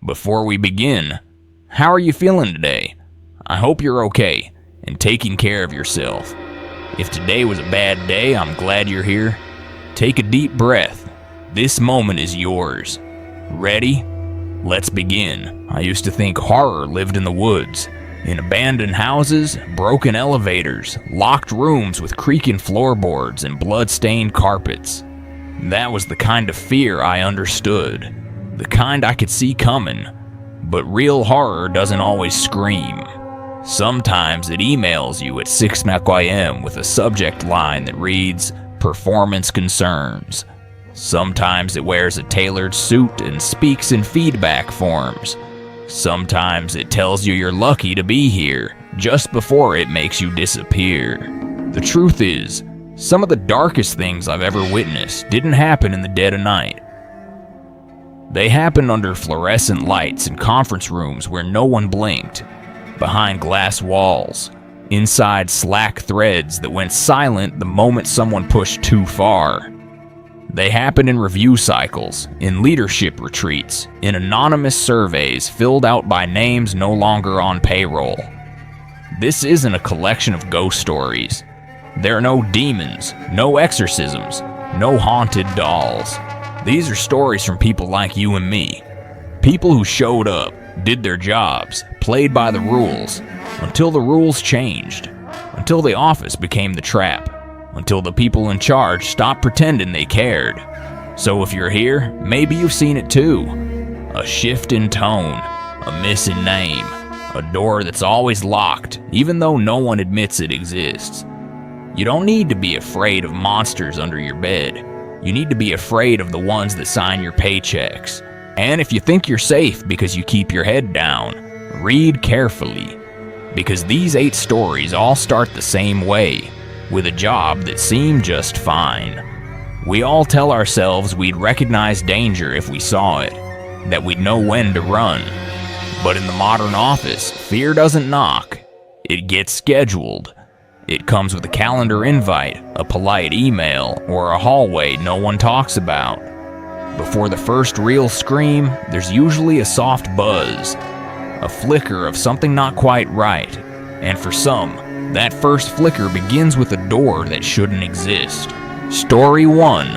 Before we begin, how are you feeling today? I hope you're okay and taking care of yourself. If today was a bad day, I'm glad you're here. Take a deep breath. This moment is yours. Ready? Let's begin. I used to think horror lived in the woods, in abandoned houses, broken elevators, locked rooms with creaking floorboards and blood-stained carpets. That was the kind of fear I understood, the kind I could see coming. But real horror doesn't always scream. Sometimes it emails you at 6 a.m. with a subject line that reads, "Performance concerns." Sometimes it wears a tailored suit and speaks in feedback forms. Sometimes it tells you you're lucky to be here, just before it makes you disappear. The truth is, some of the darkest things I've ever witnessed didn't happen in the dead of night. They happened under fluorescent lights in conference rooms where no one blinked, behind glass walls, inside Slack threads that went silent the moment someone pushed too far. They happen in review cycles, in leadership retreats, in anonymous surveys filled out by names no longer on payroll. This isn't a collection of ghost stories. There are no demons, no exorcisms, no haunted dolls. These are stories from people like you and me. People who showed up, did their jobs, played by the rules, until the rules changed, until the office became the trap, until the people in charge stopped pretending they cared. So if you're here, maybe you've seen it too. A shift in tone, a missing name, a door that's always locked, even though no one admits it exists. You don't need to be afraid of monsters under your bed. You need to be afraid of the ones that sign your paychecks. And if you think you're safe because you keep your head down, read carefully. Because these 8 stories all start the same way, with a job that seemed just fine. We all tell ourselves we'd recognize danger if we saw it, that we'd know when to run. But in the modern office, fear doesn't knock. It gets scheduled. It comes with a calendar invite, a polite email, or a hallway no one talks about. Before the first real scream, there's usually a soft buzz, a flicker of something not quite right. And for some, that first flicker begins with a door that shouldn't exist. Story 1.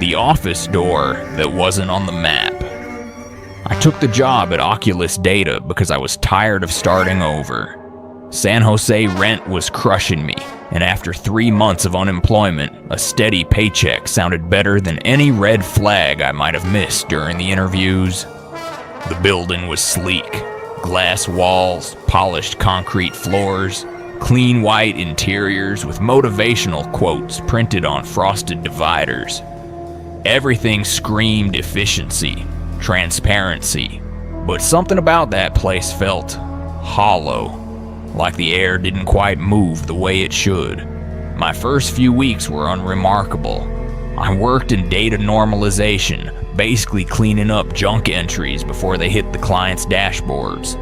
The office door that wasn't on the map. I took the job at Oculus Data because I was tired of starting over. San Jose rent was crushing me, and after 3 months of unemployment, a steady paycheck sounded better than any red flag I might have missed during the interviews. The building was sleek. Glass walls, polished concrete floors, clean white interiors with motivational quotes printed on frosted dividers. Everything screamed efficiency, transparency, but something about that place felt hollow, like the air didn't quite move the way it should. My first few weeks were unremarkable. I worked in data normalization, basically cleaning up junk entries before they hit the client's dashboards.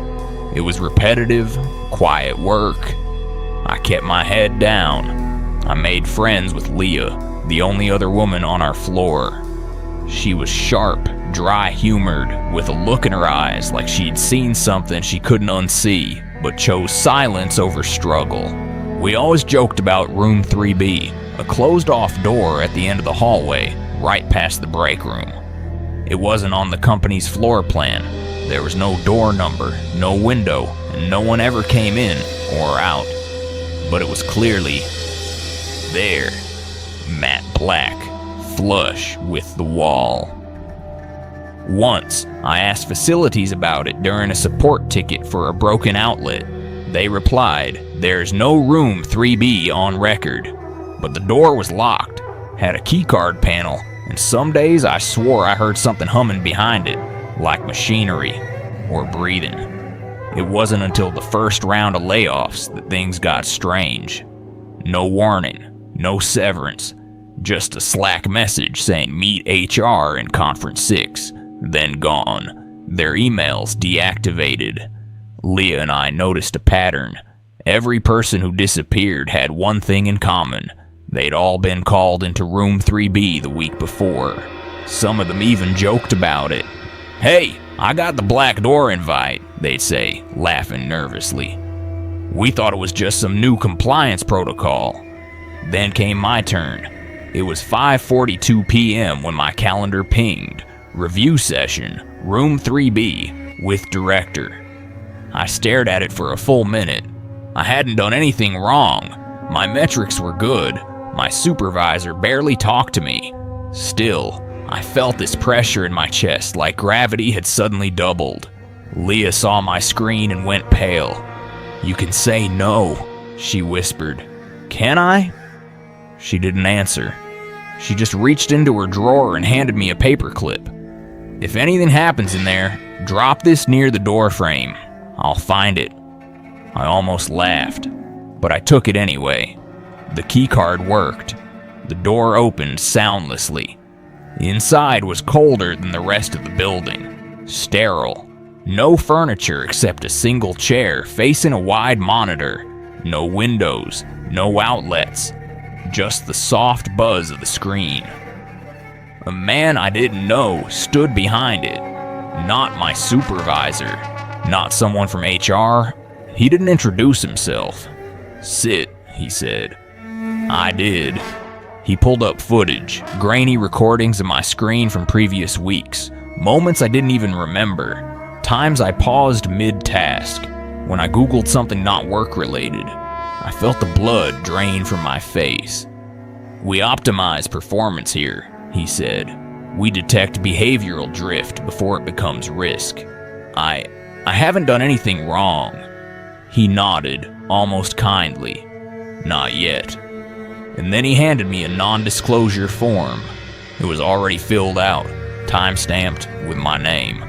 It was repetitive, quiet work. I kept my head down. I made friends with Leah, the only other woman on our floor. She was sharp, dry-humored, with a look in her eyes like she'd seen something she couldn't unsee, but chose silence over struggle. We always joked about Room 3B, a closed-off door at the end of the hallway, right past the break room. It wasn't on the company's floor plan. There was no door number, no window, and no one ever came in or out. But it was clearly there, matte black, flush with the wall. Once, I asked facilities about it during a support ticket for a broken outlet. They replied, "There's no room 3B on record." But the door was locked, had a keycard panel, and some days I swore I heard something humming behind it, like machinery or breathing. It wasn't until the first round of layoffs that things got strange. No warning, no severance, just a Slack message saying meet HR in conference 6, then gone. Their emails deactivated. Leah and I noticed a pattern. Every person who disappeared had one thing in common. They'd all been called into room 3B the week before. Some of them even joked about it. "Hey, "I got the black door invite," they'd say, laughing nervously. We thought it was just some new compliance protocol. Then came my turn. It was 5:42 p.m. when my calendar pinged. Review session, room 3B, with director. I stared at it for a full minute. I hadn't done anything wrong. My metrics were good. My supervisor barely talked to me. Still, I felt this pressure in my chest like gravity had suddenly doubled. Leah saw my screen and went pale. "You can say no," she whispered. "Can I?" She didn't answer. She just reached into her drawer and handed me a paperclip. "If anything happens in there, drop this near the door frame. I'll find it." I almost laughed, but I took it anyway. The keycard worked. The door opened soundlessly. Inside was colder than the rest of the building. Sterile. No furniture except a single chair facing a wide monitor. No windows, no outlets. Just the soft buzz of the screen. A man I didn't know stood behind it. Not my supervisor. Not someone from HR. He didn't introduce himself. "Sit," he said. I did. He pulled up footage, grainy recordings of my screen from previous weeks, moments I didn't even remember, times I paused mid-task, when I Googled something not work-related. I felt the blood drain from my face. "We optimize performance here," he said. "We detect behavioral drift before it becomes risk. I haven't done anything wrong." He nodded, almost kindly. "Not yet." And then he handed me a non-disclosure form. It was already filled out, time-stamped with my name.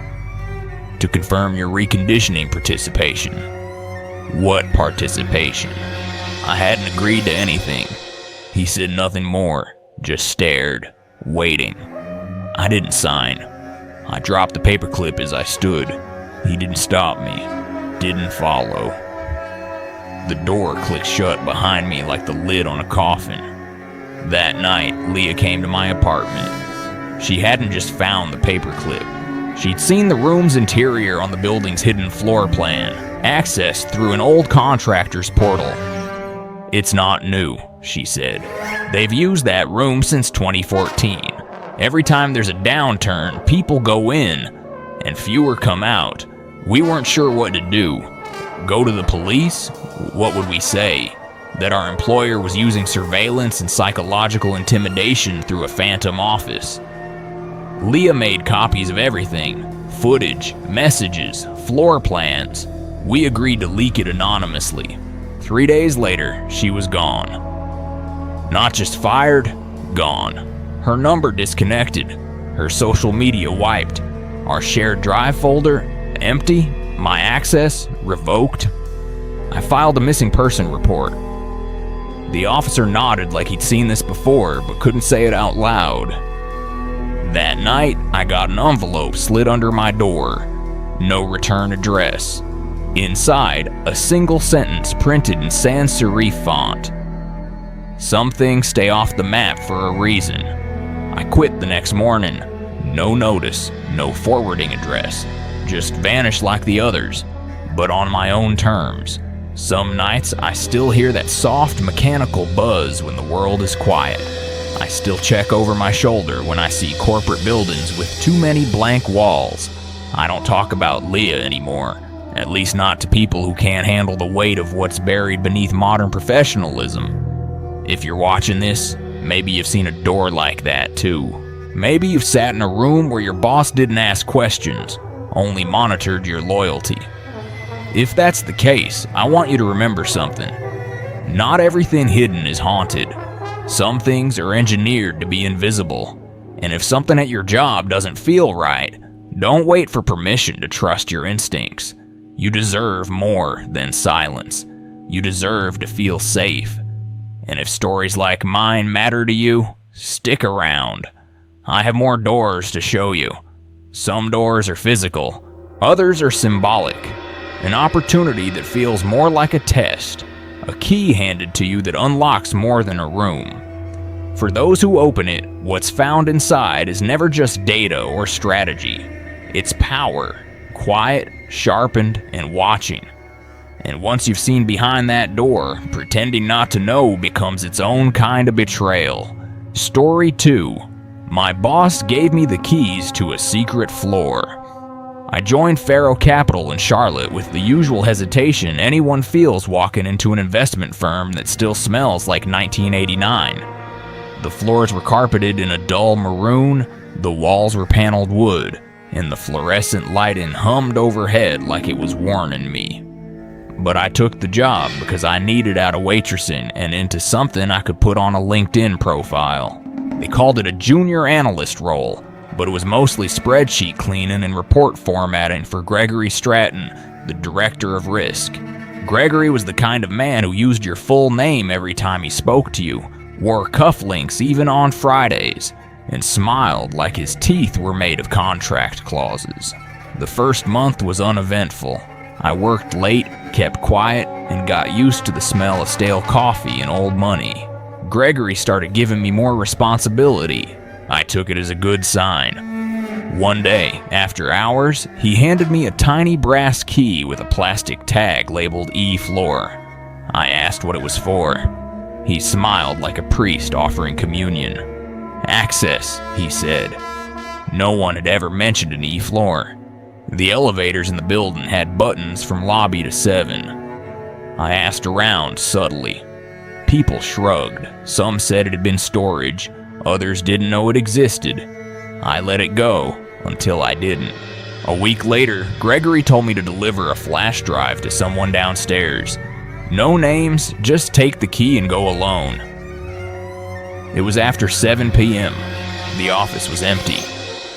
"To confirm your reconditioning participation." What participation? I hadn't agreed to anything. He said nothing more, just stared, waiting. I didn't sign. I dropped the paperclip as I stood. He didn't stop me, didn't follow. The door clicked shut behind me like the lid on a coffin. That night, Leah came to my apartment. She hadn't just found the paperclip. She'd seen the room's interior on the building's hidden floor plan, accessed through an old contractor's portal. "It's not new," she said. "They've used that room since 2014. Every time there's a downturn, people go in, and fewer come out. We weren't sure what to do. Go to the police? What would we say? That our employer was using surveillance and psychological intimidation through a phantom office." Leah made copies of everything. Footage, messages, floor plans. We agreed to leak it anonymously. 3 days later, she was gone. Not just fired, gone. Her number disconnected. Her social media wiped. Our shared drive folder, empty. My access, revoked. I filed a missing person report. The officer nodded like he'd seen this before, but couldn't say it out loud. That night, I got an envelope slid under my door. No return address. Inside, a single sentence printed in sans serif font. "Some things stay off the map for a reason." I quit the next morning. No notice, no forwarding address. Just vanished like the others, but on my own terms. Some nights, I still hear that soft mechanical buzz when the world is quiet. I still check over my shoulder when I see corporate buildings with too many blank walls. I don't talk about Leah anymore, at least not to people who can't handle the weight of what's buried beneath modern professionalism. If you're watching this, maybe you've seen a door like that too. Maybe you've sat in a room where your boss didn't ask questions, only monitored your loyalty. If that's the case, I want you to remember something. Not everything hidden is haunted. Some things are engineered to be invisible. And if something at your job doesn't feel right, don't wait for permission to trust your instincts. You deserve more than silence. You deserve to feel safe. And if stories like mine matter to you, stick around. I have more doors to show you. Some doors are physical, others are symbolic. An opportunity that feels more like a test, a key handed to you that unlocks more than a room. For those who open it, what's found inside is never just data or strategy. It's power, quiet, sharpened, and watching. And once you've seen behind that door, pretending not to know becomes its own kind of betrayal. Story 2. My boss gave me the keys to a secret floor. I joined Faro Capital in Charlotte with the usual hesitation anyone feels walking into an investment firm that still smells like 1989. The floors were carpeted in a dull maroon, the walls were paneled wood, and the fluorescent lighting hummed overhead like it was warning me. But I took the job because I needed out of waitressing and into something I could put on a LinkedIn profile. They called it a junior analyst role, but it was mostly spreadsheet cleaning and report formatting for Gregory Stratton, the director of risk. Gregory was the kind of man who used your full name every time he spoke to you, wore cufflinks even on Fridays, and smiled like his teeth were made of contract clauses. The first month was uneventful. I worked late, kept quiet, and got used to the smell of stale coffee and old money. Gregory started giving me more responsibility. I took it as a good sign. One day, after hours, he handed me a tiny brass key with a plastic tag labeled E Floor. I asked what it was for. He smiled like a priest offering communion. Access, he said. No one had ever mentioned an E Floor. The elevators in the building had buttons from lobby to 7. I asked around subtly. People shrugged. Some said it had been storage. Others didn't know it existed. I let it go until I didn't. A week later, Gregory told me to deliver a flash drive to someone downstairs. No names, just take the key and go alone. It was after 7 p.m. The office was empty.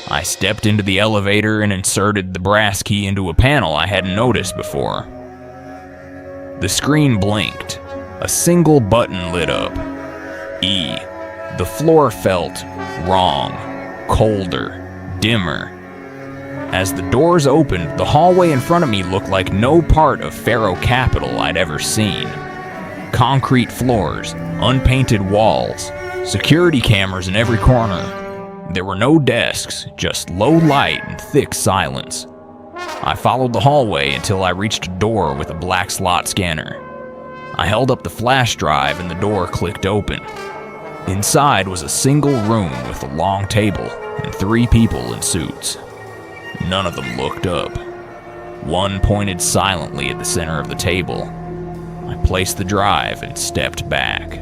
I stepped into the elevator and inserted the brass key into a panel I hadn't noticed before. The screen blinked. A single button lit up. E. The floor felt wrong, colder, dimmer. As the doors opened, the hallway in front of me looked like no part of Faro Capital I'd ever seen. Concrete floors, unpainted walls, security cameras in every corner. There were no desks, just low light and thick silence. I followed the hallway until I reached a door with a black slot scanner. I held up the flash drive and the door clicked open. Inside was a single room with a long table and 3 people in suits. None of them looked up. One pointed silently at the center of the table. I placed the drive and stepped back.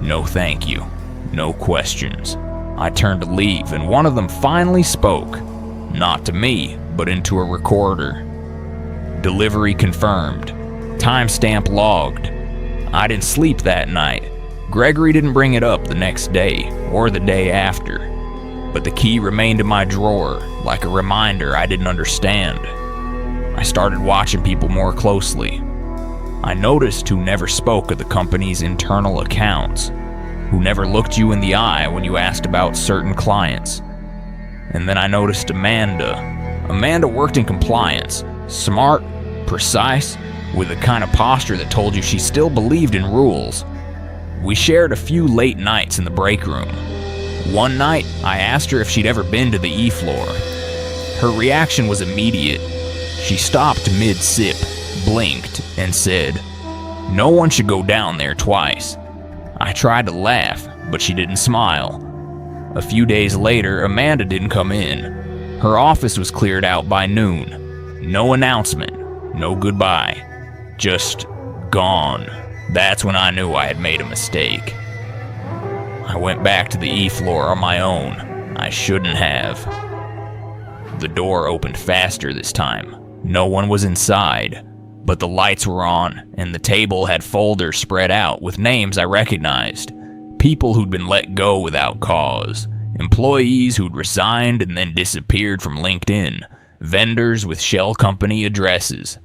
No thank you. No questions. I turned to leave and one of them finally spoke. Not to me, but into a recorder. Delivery confirmed. Timestamp logged. I didn't sleep that night. Gregory didn't bring it up the next day or the day after, but the key remained in my drawer like a reminder I didn't understand. I started watching people more closely. I noticed who never spoke of the company's internal accounts, who never looked you in the eye when you asked about certain clients. And then I noticed Amanda. Amanda worked in compliance, smart, precise, with the kind of posture that told you she still believed in rules. We shared a few late nights in the break room. One night, I asked her if she'd ever been to the E floor. Her reaction was immediate. She stopped mid-sip, blinked, and said, "No one should go down there twice." I tried to laugh, but she didn't smile. A few days later, Amanda didn't come in. Her office was cleared out by noon. No announcement, no goodbye, just gone. That's when I knew I had made a mistake. I went back to the E floor on my own. I shouldn't have. The door opened faster this time. No one was inside, but the lights were on, and the table had folders spread out with names I recognized. People who'd been let go without cause. Employees who'd resigned and then disappeared from LinkedIn. Vendors with shell company addresses.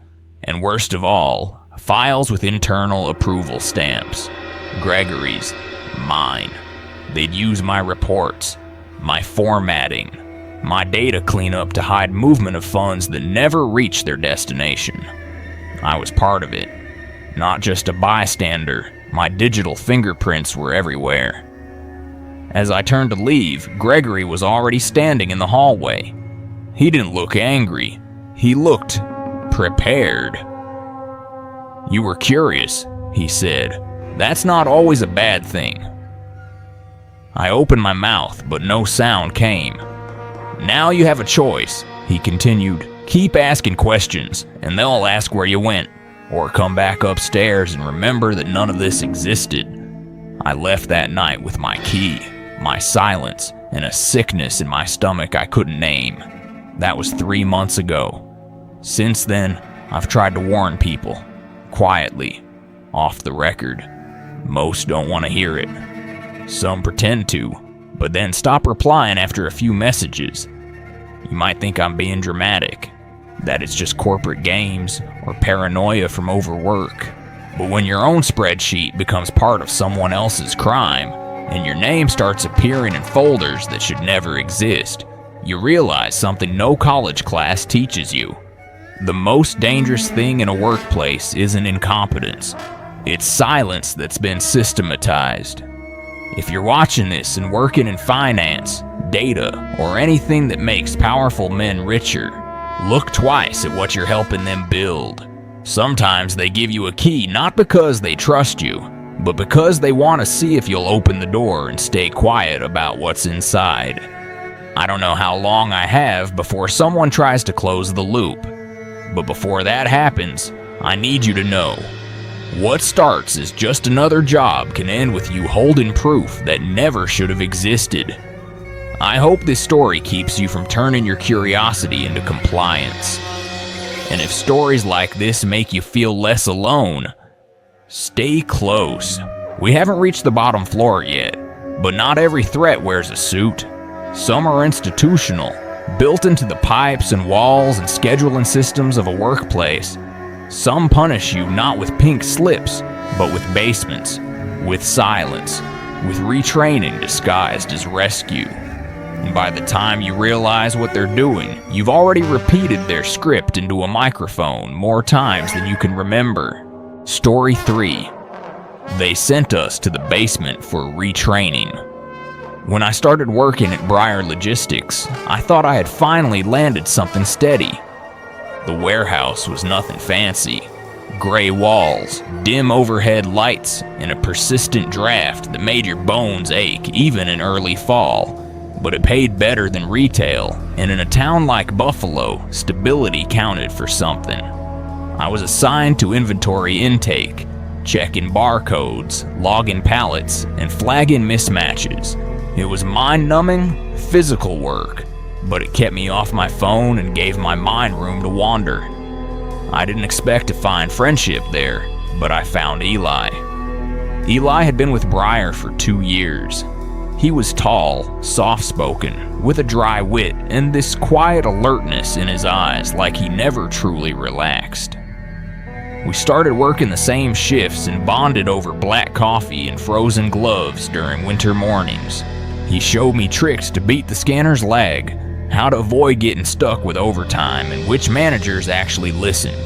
And worst of all, files with internal approval stamps. Gregory's, mine. They'd use my reports, my formatting, my data cleanup to hide movement of funds that never reached their destination. I was part of it, not just a bystander. My digital fingerprints were everywhere. As I turned to leave, Gregory was already standing in the hallway. He didn't look angry. He looked prepared. "You were curious," he said. "That's not always a bad thing." I opened my mouth, but no sound came. "Now you have a choice," he continued. "Keep asking questions, and they'll ask where you went, or come back upstairs and remember that none of this existed." I left that night with my key, my silence, and a sickness in my stomach I couldn't name. That was 3 months ago. Since then, I've tried to warn people, quietly, off the record. Most don't want to hear it. Some pretend to, but then stop replying after a few messages. You might think I'm being dramatic, that it's just corporate games or paranoia from overwork. But when your own spreadsheet becomes part of someone else's crime, and your name starts appearing in folders that should never exist, you realize something no college class teaches you. The most dangerous thing in a workplace isn't incompetence. It's silence that's been systematized. If you're watching this and working in finance, data, or anything that makes powerful men richer, look twice at what you're helping them build. Sometimes they give you a key not because they trust you, but because they want to see if you'll open the door and stay quiet about what's inside. I don't know how long I have before someone tries to close the loop, but before that happens, I need you to know. What starts as just another job can end with you holding proof that never should have existed. I hope this story keeps you from turning your curiosity into compliance. And if stories like this make you feel less alone, stay close. We haven't reached the bottom floor yet, but not every threat wears a suit. Some are institutional, built into the pipes and walls and scheduling systems of a workplace. Some punish you not with pink slips, but with basements, with silence, with retraining disguised as rescue. And by the time you realize what they're doing, you've already repeated their script into a microphone more times than you can remember. Story 3. They sent us to the basement for retraining. When I started working at Breyer Logistics, I thought I had finally landed something steady. The warehouse was nothing fancy. Gray walls, dim overhead lights, and a persistent draft that made your bones ache even in early fall. But it paid better than retail, and in a town like Buffalo, stability counted for something. I was assigned to inventory intake, checking barcodes, logging pallets, and flagging mismatches. It was mind-numbing, physical work, but it kept me off my phone and gave my mind room to wander. I didn't expect to find friendship there, but I found Eli. Eli had been with Breyer for 2 years. He was tall, soft-spoken, with a dry wit and this quiet alertness in his eyes like he never truly relaxed. We started working the same shifts and bonded over black coffee and frozen gloves during winter mornings. He showed me tricks to beat the scanner's lag, how to avoid getting stuck with overtime, and which managers actually listened.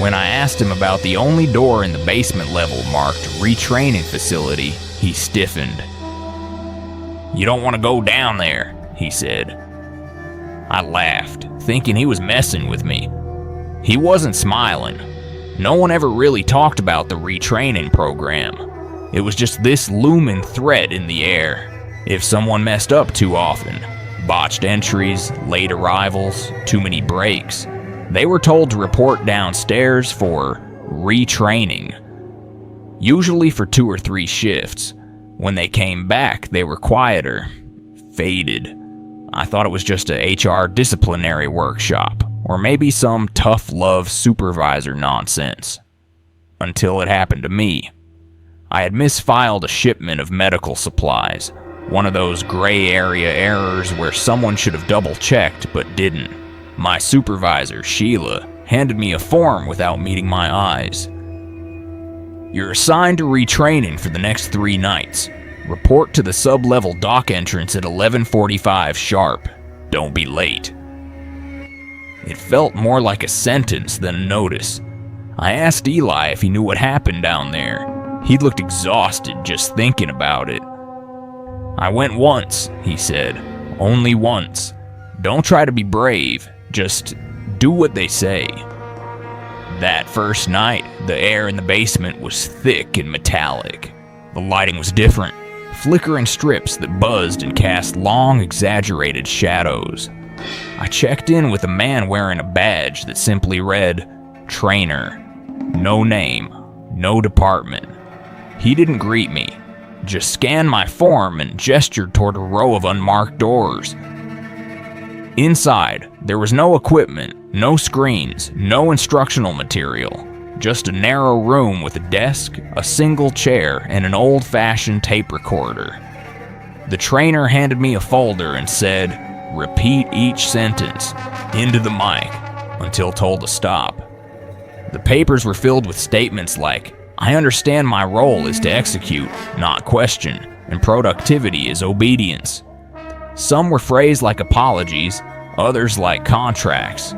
When I asked him about the only door in the basement level marked retraining facility, he stiffened. "You don't want to go down there," he said. I laughed, thinking he was messing with me. He wasn't smiling. No one ever really talked about the retraining program. It was just this looming threat in the air. If someone messed up too often, botched entries, late arrivals, too many breaks, they were told to report downstairs for retraining. Usually for 2 or 3 shifts. When they came back, they were quieter, faded. I thought it was just a HR disciplinary workshop, or maybe some tough love supervisor nonsense. Until it happened to me. I had misfiled a shipment of medical supplies, one of those gray area errors where someone should have double-checked but didn't. My supervisor, Sheila, handed me a form without meeting my eyes. "You're assigned to retraining for the next 3 nights. Report to the sub-level dock entrance at 11:45 sharp. Don't be late." It felt more like a sentence than a notice. I asked Eli if he knew what happened down there. He looked exhausted just thinking about it. "I went once," he said. "Only once. Don't try to be brave, just do what they say. That first night, the air in the basement was thick and metallic. The lighting was different, flickering strips that buzzed and cast long, exaggerated shadows. I checked in with a man wearing a badge that simply read, Trainer. No name, no department. He didn't greet me, just scanned my form and gestured toward a row of unmarked doors. Inside, there was no equipment, no screens, no instructional material, just a narrow room with a desk, a single chair, and an old-fashioned tape recorder. The trainer handed me a folder and said, repeat each sentence, into the mic, until told to stop. The papers were filled with statements like, I understand my role is to execute, not question, and productivity is obedience. Some were phrased like apologies, others like contracts.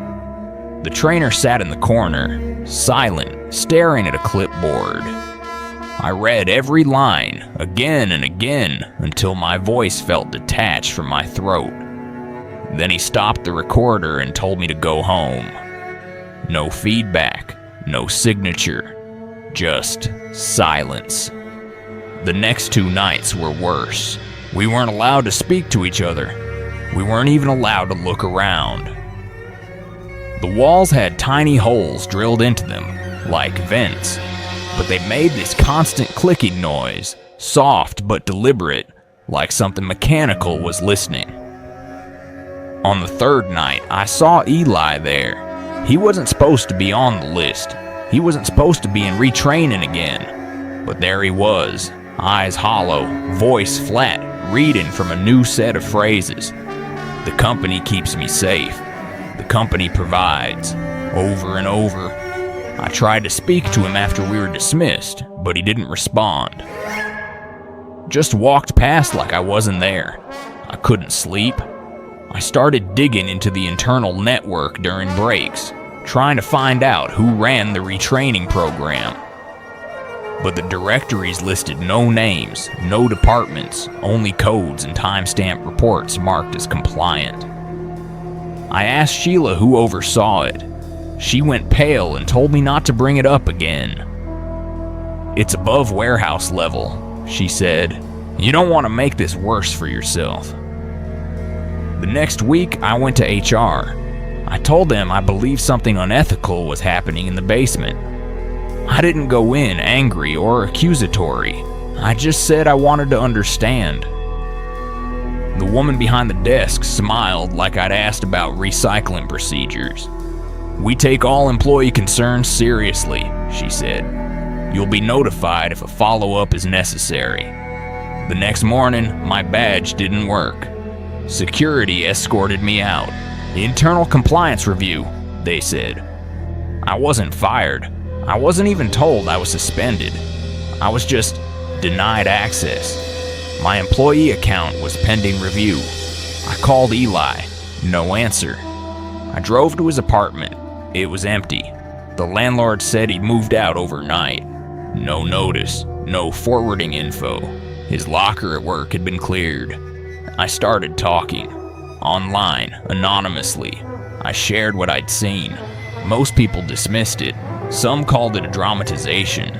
The trainer sat in the corner, silent, staring at a clipboard. I read every line, again and again, until my voice felt detached from my throat. Then he stopped the recorder and told me to go home. No feedback, no signature, just silence. The next 2 nights were worse. We weren't allowed to speak to each other. We weren't even allowed to look around. The walls had tiny holes drilled into them, like vents, but they made this constant clicking noise, soft but deliberate, like something mechanical was listening. On the 3rd night, I saw Eli there. He wasn't supposed to be on the list. He wasn't supposed to be in retraining again. But there he was, eyes hollow, voice flat, reading from a new set of phrases. The company keeps me safe. The company provides. Over and over. I tried to speak to him after we were dismissed, but he didn't respond. Just walked past like I wasn't there. I couldn't sleep. I started digging into the internal network during breaks, trying to find out who ran the retraining program. But the directories listed no names, no departments, only codes and timestamp reports marked as compliant. I asked Sheila who oversaw it. She went pale and told me not to bring it up again. It's above warehouse level, she said. You don't want to make this worse for yourself. The next week, I went to HR. I told them I believed something unethical was happening in the basement. I didn't go in angry or accusatory. I just said I wanted to understand. The woman behind the desk smiled like I'd asked about recycling procedures. We take all employee concerns seriously, she said. You'll be notified if a follow-up is necessary. The next morning, my badge didn't work. Security escorted me out. Internal compliance review, they said. I wasn't fired. I wasn't even told I was suspended. I was just denied access. My employee account was pending review. I called Eli. No answer. I drove to his apartment. It was empty. The landlord said he'd moved out overnight. No notice, no forwarding info. His locker at work had been cleared. I started talking. Online, anonymously. I shared what I'd seen. Most people dismissed it. Some called it a dramatization.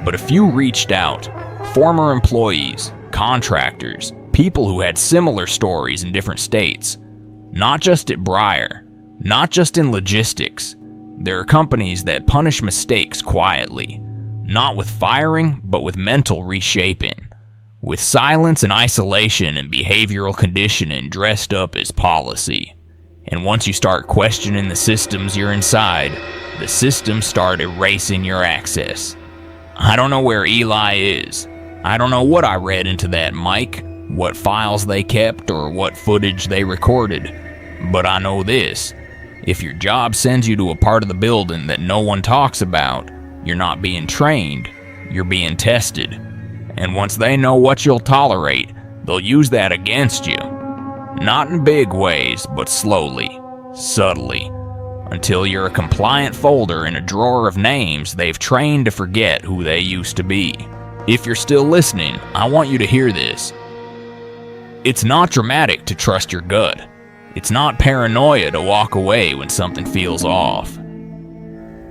But a few reached out. Former employees, contractors, people who had similar stories in different states. Not just at Breyer. Not just in logistics. There are companies that punish mistakes quietly. Not with firing, but with mental reshaping. With silence and isolation and behavioral conditioning dressed up as policy. And once you start questioning the systems you're inside, the systems start erasing your access. I don't know where Eli is. I don't know what I read into that mic, what files they kept, or what footage they recorded. But I know this. If your job sends you to a part of the building that no one talks about, you're not being trained, you're being tested. And once they know what you'll tolerate, they'll use that against you. Not in big ways, but slowly, subtly, until you're a compliant folder in a drawer of names they've trained to forget who they used to be. If you're still listening, I want you to hear this. It's not dramatic to trust your gut. It's not paranoia to walk away when something feels off.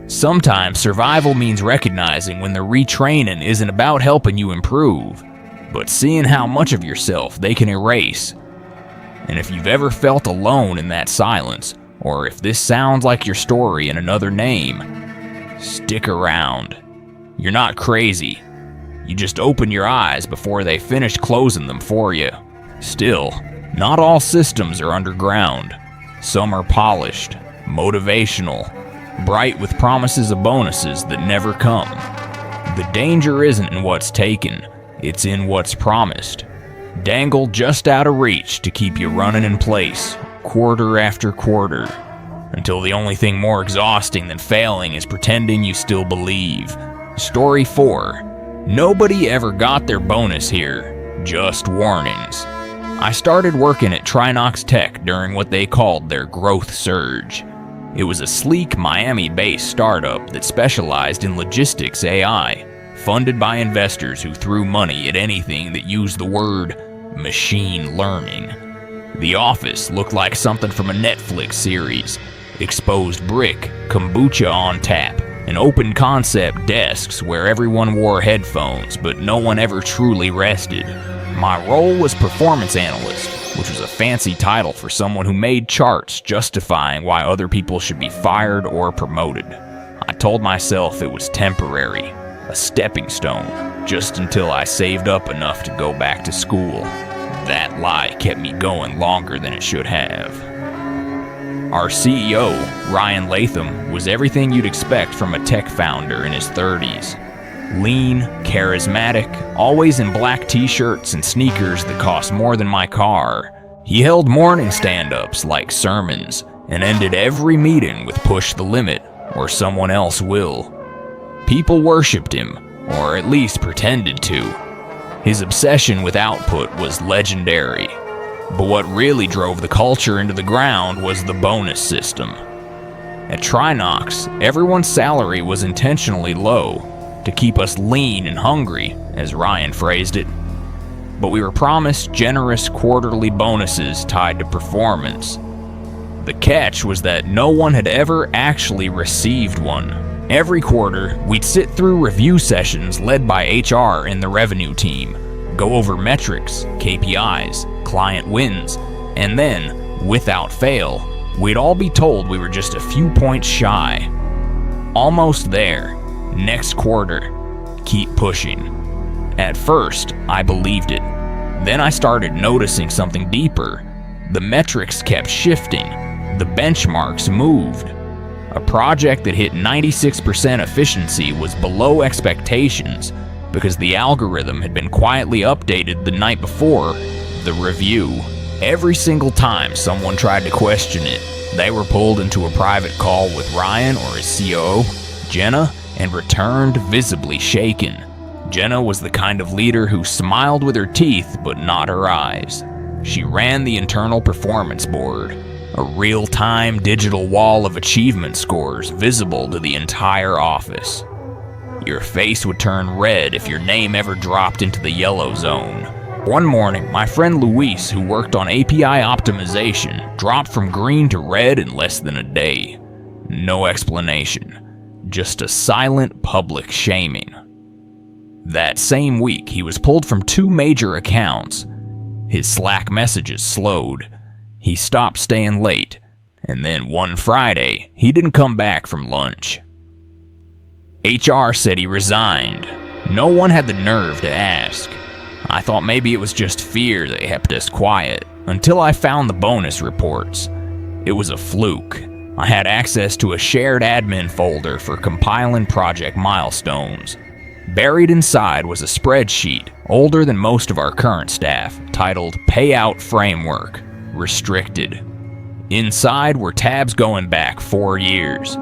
Sometimes survival means recognizing when the retraining isn't about helping you improve, but seeing how much of yourself they can erase. And if you've ever felt alone in that silence, or if this sounds like your story in another name, stick around. You're not crazy. You just open your eyes before they finish closing them for you. Still, not all systems are underground. Some are polished, motivational, bright with promises of bonuses that never come. The danger isn't in what's taken, it's in what's promised. Dangled just out of reach to keep you running in place, quarter after quarter, until the only thing more exhausting than failing is pretending you still believe. Story 4. Nobody ever got their bonus here, just warnings. I started working at Trinox Tech during what they called their growth surge. It was a sleek Miami-based startup that specialized in logistics AI, funded by investors who threw money at anything that used the word machine learning. The office looked like something from a Netflix series. Exposed brick, kombucha on tap, and open concept desks where everyone wore headphones, but no one ever truly rested. My role was performance analyst, which was a fancy title for someone who made charts justifying why other people should be fired or promoted. I told myself it was temporary, a stepping stone, just until I saved up enough to go back to school. That lie kept me going longer than it should have. Our CEO, Ryan Latham, was everything you'd expect from a tech founder in his 30s. Lean, charismatic, always in black t-shirts and sneakers that cost more than my car. He held morning stand-ups like sermons and ended every meeting with "push the limit" or "someone else will." People worshipped him, or at least pretended to. His obsession with output was legendary. But what really drove the culture into the ground was the bonus system. At Trinox, everyone's salary was intentionally low, to keep us lean and hungry, as Ryan phrased it. But we were promised generous quarterly bonuses tied to performance. The catch was that no one had ever actually received one. Every quarter, we'd sit through review sessions led by HR and the revenue team, go over metrics, KPIs, client wins, and then, without fail, we'd all be told we were just a few points shy. Almost there. Next quarter. Keep pushing. At first, I believed it. Then I started noticing something deeper. The metrics kept shifting. The benchmarks moved. A project that hit 96% efficiency was below expectations because the algorithm had been quietly updated the night before the review. Every single time someone tried to question it, they were pulled into a private call with Ryan or his COO, Jenna, and returned visibly shaken. Jenna was the kind of leader who smiled with her teeth but not her eyes. She ran the internal performance board, a real-time digital wall of achievement scores visible to the entire office. Your face would turn red if your name ever dropped into the yellow zone. One morning, my friend Luis, who worked on API optimization, dropped from green to red in less than a day. No explanation. Just a silent public shaming. That same week, he was pulled from 2 major accounts. His Slack messages slowed. He stopped staying late. And then one Friday, he didn't come back from lunch. HR said he resigned. No one had the nerve to ask. I thought maybe it was just fear that kept us quiet, until I found the bonus reports. It was a fluke. I had access to a shared admin folder for compiling project milestones. Buried inside was a spreadsheet, older than most of our current staff, titled Payout Framework, Restricted. Inside were tabs going back 4 years.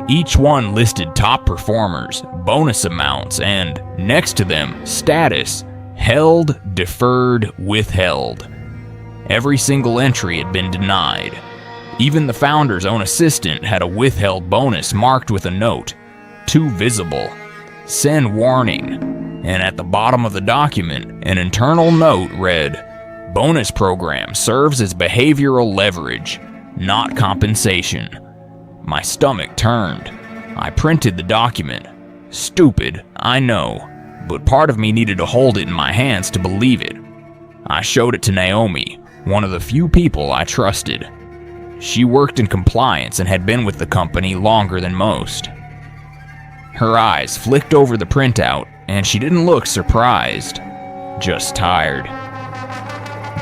Each one listed top performers, bonus amounts, and, next to them, status, held, deferred, withheld. Every single entry had been denied. Even the founder's own assistant had a withheld bonus marked with a note, "Too visible. Send warning." And at the bottom of the document, an internal note read, Bonus program serves as behavioral leverage, not compensation. My stomach turned. I printed the document. Stupid, I know, but part of me needed to hold it in my hands to believe it. I showed it to Naomi, one of the few people I trusted. She worked in compliance and had been with the company longer than most. Her eyes flicked over the printout, and she didn't look surprised, just tired.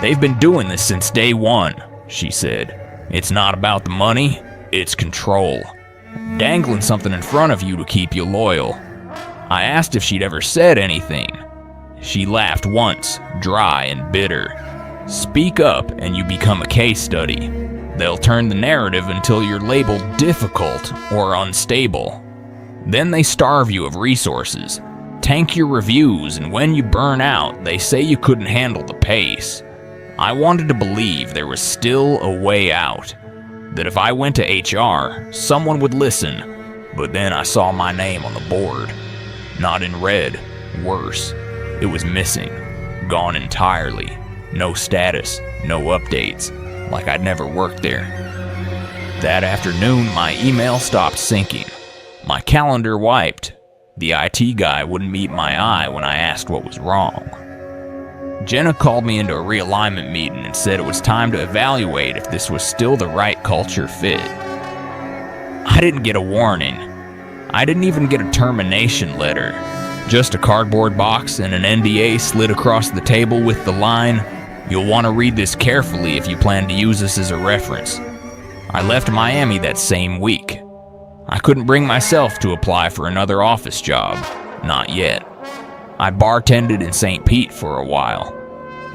"They've been doing this since day one," she said. "It's not about the money, it's control. Dangling something in front of you to keep you loyal." I asked if she'd ever said anything. She laughed once, dry and bitter. "Speak up and you become a case study. They'll turn the narrative until you're labeled difficult or unstable. Then they starve you of resources, tank your reviews, and when you burn out, they say you couldn't handle the pace." I wanted to believe there was still a way out, that if I went to HR, someone would listen, but then I saw my name on the board. Not in red, worse. It was missing, gone entirely. No status, no updates, like I'd never worked there. That afternoon, my email stopped syncing. My calendar wiped. The IT guy wouldn't meet my eye when I asked what was wrong. Jenna called me into a realignment meeting and said it was time to evaluate if this was still the right culture fit. I didn't get a warning. I didn't even get a termination letter. Just a cardboard box and an NDA slid across the table with the line, "You'll want to read this carefully if you plan to use this as a reference." I left Miami that same week. I couldn't bring myself to apply for another office job. Not yet. I bartended in St. Pete for a while.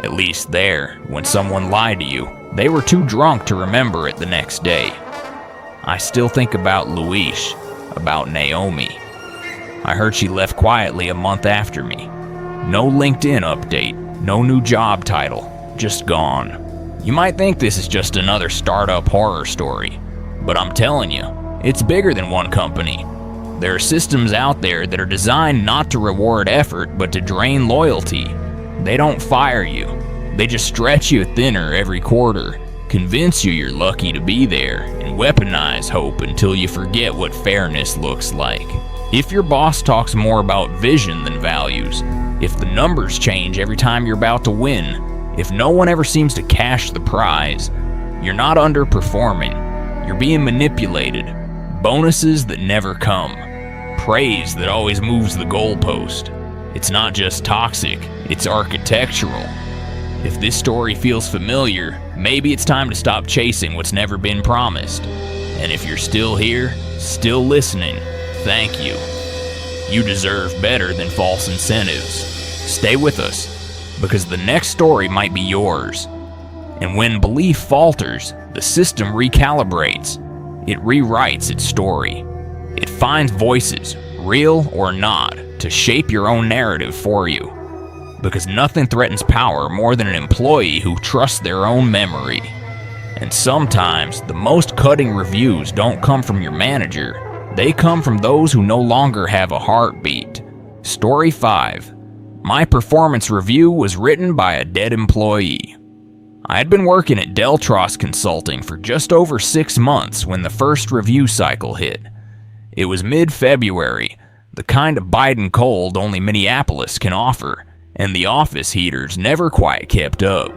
At least there, when someone lied to you, they were too drunk to remember it the next day. I still think about Luis, about Naomi. I heard she left quietly a month after me. No LinkedIn update, no new job title, just gone. You might think this is just another startup horror story, but I'm telling you, it's bigger than one company. There are systems out there that are designed not to reward effort, but to drain loyalty. They don't fire you. They just stretch you thinner every quarter, convince you you're lucky to be there, and weaponize hope until you forget what fairness looks like. If your boss talks more about vision than values, if the numbers change every time you're about to win, if no one ever seems to cash the prize, you're not underperforming. You're being manipulated. Bonuses that never come. Praise that always moves the goalpost. It's not just toxic, it's architectural. If this story feels familiar, maybe it's time to stop chasing what's never been promised. And if you're still here, still listening, thank you. You deserve better than false incentives. Stay with us, because the next story might be yours. And when belief falters, the system recalibrates. It rewrites its story. It finds voices, real or not, to shape your own narrative for you. Because nothing threatens power more than an employee who trusts their own memory. And sometimes, the most cutting reviews don't come from your manager. They come from those who no longer have a heartbeat. Story 5. My performance review was written by a dead employee. I had been working at Deltros Consulting for just over 6 months when the first review cycle hit. It was mid-February, the kind of Biden cold only Minneapolis can offer, and the office heaters never quite kept up.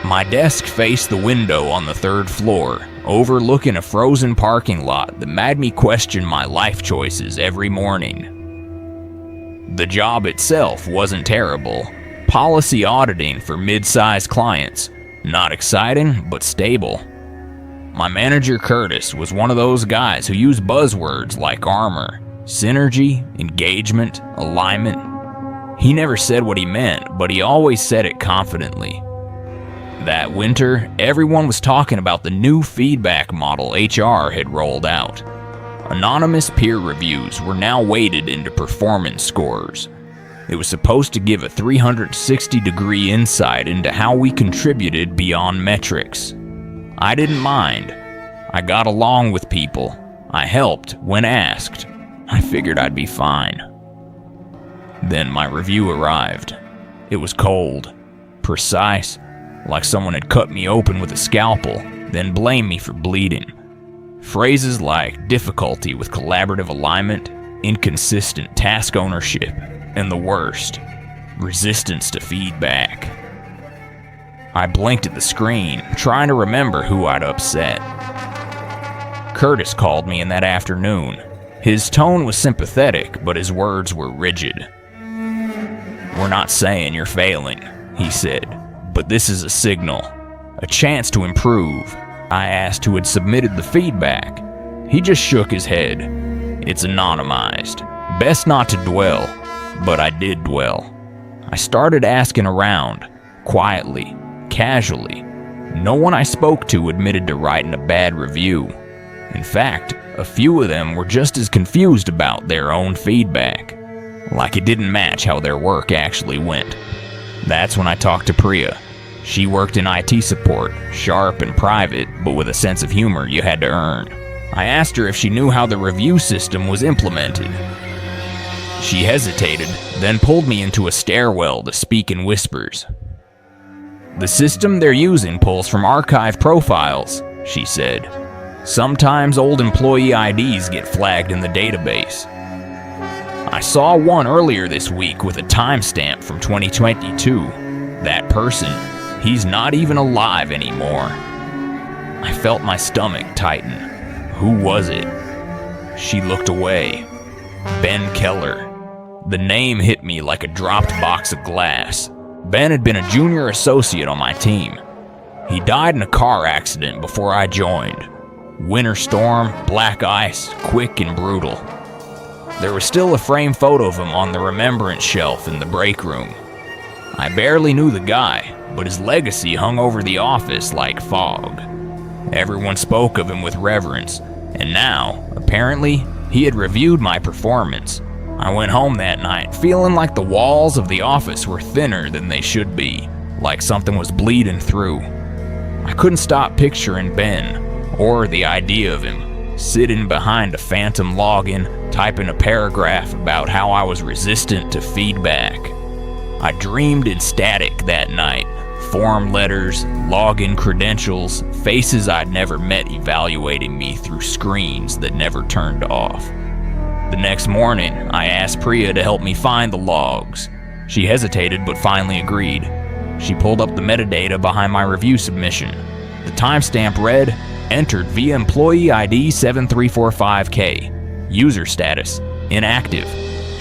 My desk faced the window on the 3rd floor, overlooking a frozen parking lot that made me question my life choices every morning. The job itself wasn't terrible. Policy auditing for mid-sized clients. Not exciting, but stable. My manager Curtis was one of those guys who used buzzwords like armor, synergy, engagement, alignment. He never said what he meant, but he always said it confidently. That winter, everyone was talking about the new feedback model HR had rolled out. Anonymous peer reviews were now weighted into performance scores. It was supposed to give a 360-degree insight into how we contributed beyond metrics. I didn't mind. I got along with people. I helped when asked. I figured I'd be fine. Then my review arrived. It was cold, precise, like someone had cut me open with a scalpel, then blamed me for bleeding. Phrases like difficulty with collaborative alignment, inconsistent task ownership, and the worst, resistance to feedback. I blinked at the screen, trying to remember who I'd upset. Curtis called me in that afternoon. His tone was sympathetic, but his words were rigid. "We're not saying you're failing," he said, "but this is a signal, a chance to improve." I asked who had submitted the feedback. He just shook his head. "It's anonymized. Best not to dwell," but I did dwell. I started asking around, quietly, casually. No one I spoke to admitted to writing a bad review. In fact, a few of them were just as confused about their own feedback, like it didn't match how their work actually went. That's when I talked to Priya. She worked in IT support, sharp and private, but with a sense of humor you had to earn. I asked her if she knew how the review system was implemented. She hesitated, then pulled me into a stairwell to speak in whispers. "The system they're using pulls from archive profiles," she said. "Sometimes old employee IDs get flagged in the database. I saw one earlier this week with a timestamp from 2022. That person, he's not even alive anymore." I felt my stomach tighten. Who was it? She looked away. Ben Keller. The name hit me like a dropped box of glass. Ben had been a junior associate on my team. He died in a car accident before I joined. Winter storm, black ice, quick and brutal. There was still a framed photo of him on the remembrance shelf in the break room. I barely knew the guy, but his legacy hung over the office like fog. Everyone spoke of him with reverence, and now, apparently, he had reviewed my performance. I went home that night feeling like the walls of the office were thinner than they should be, like something was bleeding through. I couldn't stop picturing Ben, or the idea of him, sitting behind a phantom login, typing a paragraph about how I was resistant to feedback. I dreamed in static that night. Form letters, login credentials, faces I'd never met evaluating me through screens that never turned off. The next morning, I asked Priya to help me find the logs. She hesitated but finally agreed. She pulled up the metadata behind my review submission. The timestamp read, "Entered via employee ID 7345K. User status, inactive."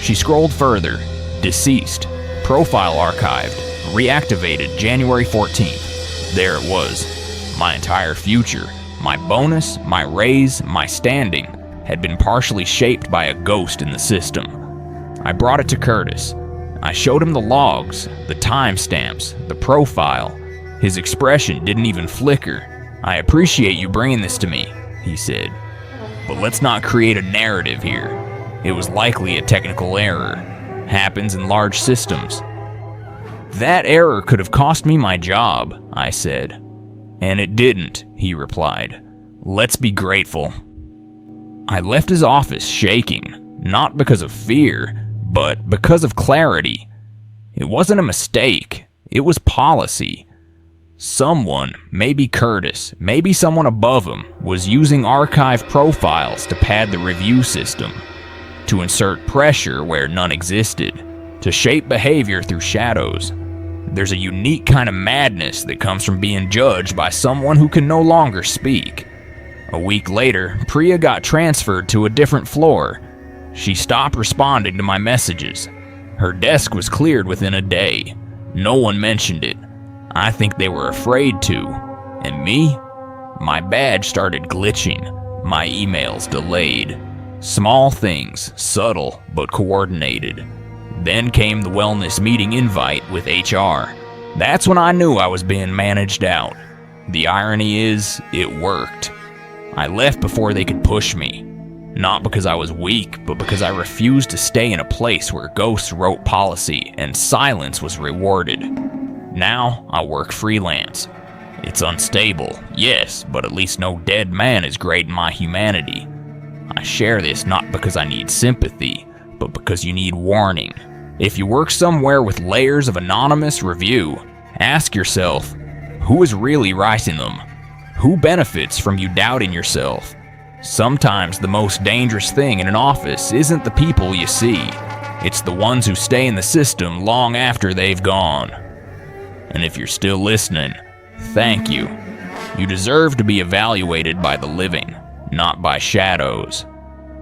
She scrolled further. Deceased. Profile archived. Reactivated January 14th. There it was. My entire future, my bonus, my raise, my standing, had been partially shaped by a ghost in the system. I brought it to Curtis. I showed him the logs, the timestamps, the profile. His expression didn't even flicker. "I appreciate you bringing this to me," he said. "But let's not create a narrative here. It was likely a technical error. Happens in large systems." "That error could have cost me my job," I said. "And it didn't," he replied. "Let's be grateful." I left his office shaking, not because of fear, but because of clarity. It wasn't a mistake, it was policy. Someone, maybe Curtis, maybe someone above him, was using archive profiles to pad the review system, to insert pressure where none existed, to shape behavior through shadows. There's a unique kind of madness that comes from being judged by someone who can no longer speak. A week later, Priya got transferred to a different floor. She stopped responding to my messages. Her desk was cleared within a day. No one mentioned it. I think they were afraid to. And me? My badge started glitching. My emails delayed. Small things, subtle but coordinated. Then came the wellness meeting invite with HR. That's when I knew I was being managed out. The irony is, it worked. I left before they could push me. Not because I was weak, but because I refused to stay in a place where ghosts wrote policy and silence was rewarded. Now, I work freelance. It's unstable, yes, but at least no dead man is grading my humanity. I share this not because I need sympathy, but because you need warning. If you work somewhere with layers of anonymous review, Ask yourself, who is really writing them? Who benefits from you doubting yourself? Sometimes the most dangerous thing in an office isn't the people you see. It's the ones who stay in the system long after they've gone. And if you're still listening, thank you. You deserve to be evaluated by the living, not by shadows.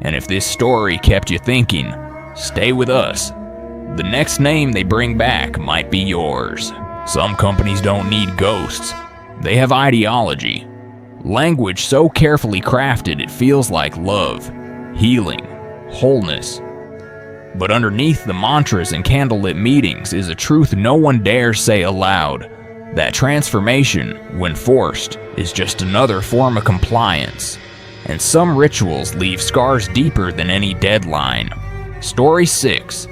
And if this story kept you thinking, stay with us. The next name they bring back might be yours. Some companies don't need ghosts. They have ideology. Language so carefully crafted it feels like love, healing, wholeness. But underneath the mantras and candlelit meetings is a truth no one dares say aloud. That transformation, when forced, is just another form of compliance. And some rituals leave scars deeper than any deadline. Story 6.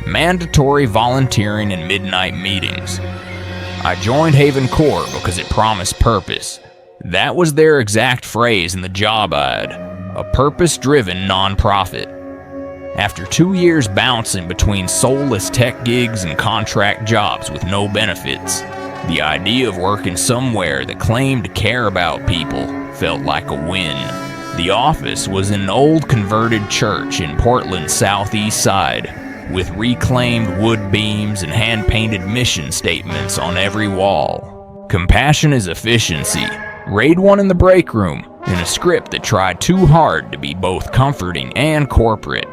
Mandatory volunteering in midnight meetings. I joined Haven Corps because it promised purpose. That was their exact phrase in the job ad. A purpose-driven nonprofit. After 2 years bouncing between soulless tech gigs and contract jobs with no benefits, the idea of working somewhere that claimed to care about people felt like a win. The office was in an old converted church in Portland's southeast side, with reclaimed wood beams and hand-painted mission statements on every wall. Compassion is efficiency. Raid one in the break room, in a script that tried too hard to be both comforting and corporate.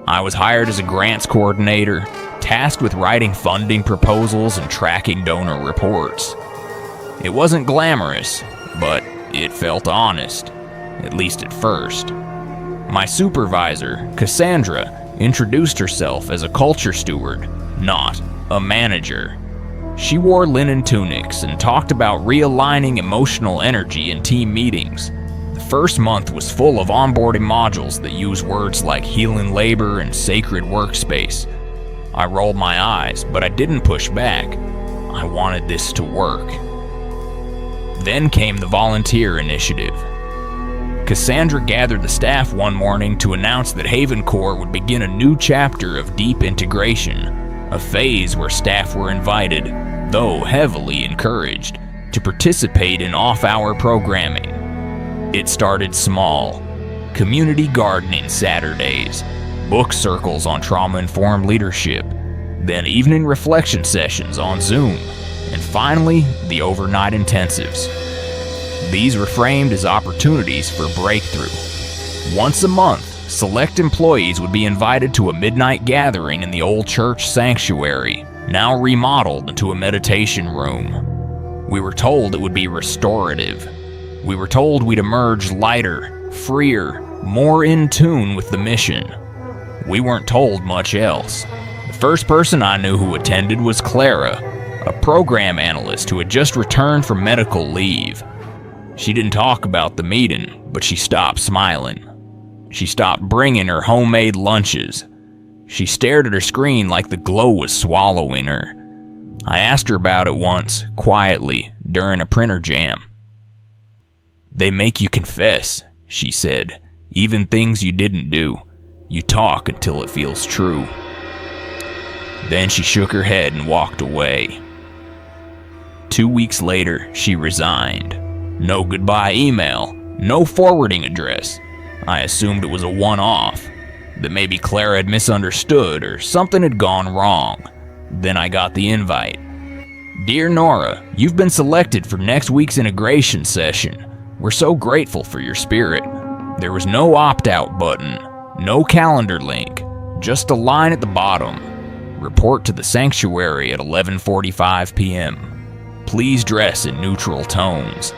I was hired as a grants coordinator, tasked with writing funding proposals and tracking donor reports. It wasn't glamorous, but it felt honest, at least at first. My supervisor, Cassandra, introduced herself as a culture steward, not a manager. She wore linen tunics and talked about realigning emotional energy in team meetings. The first month was full of onboarding modules that use words like healing labor and sacred workspace. I rolled my eyes, but I didn't push back. I wanted this to work. Then came the volunteer initiative. Cassandra gathered the staff one morning to announce that Haven Corps would begin a new chapter of deep integration, a phase where staff were invited, though heavily encouraged, to participate in off-hour programming. It started small. Community gardening Saturdays, book circles on trauma-informed leadership, then evening reflection sessions on Zoom, and finally, the overnight intensives. These were framed as opportunities for breakthrough. Once a month, select employees would be invited to a midnight gathering in the old church sanctuary, now remodeled into a meditation room. We were told it would be restorative. We were told we'd emerge lighter, freer, more in tune with the mission. We weren't told much else. The first person I knew who attended was Clara, a program analyst who had just returned from medical leave. She didn't talk about the meeting, but she stopped smiling. She stopped bringing her homemade lunches. She stared at her screen like the glow was swallowing her. I asked her about it once, quietly, during a printer jam. "They make you confess," she said, "even things you didn't do. You talk until it feels true." Then she shook her head and walked away. 2 weeks later, she resigned. No goodbye email, no forwarding address. I assumed it was a one-off, that maybe Clara had misunderstood or something had gone wrong. Then I got the invite. "Dear Nora, you've been selected for next week's integration session. We're so grateful for your spirit." There was no opt-out button, no calendar link, just a line at the bottom. "Report to the sanctuary at 11:45 p.m. Please dress in neutral tones."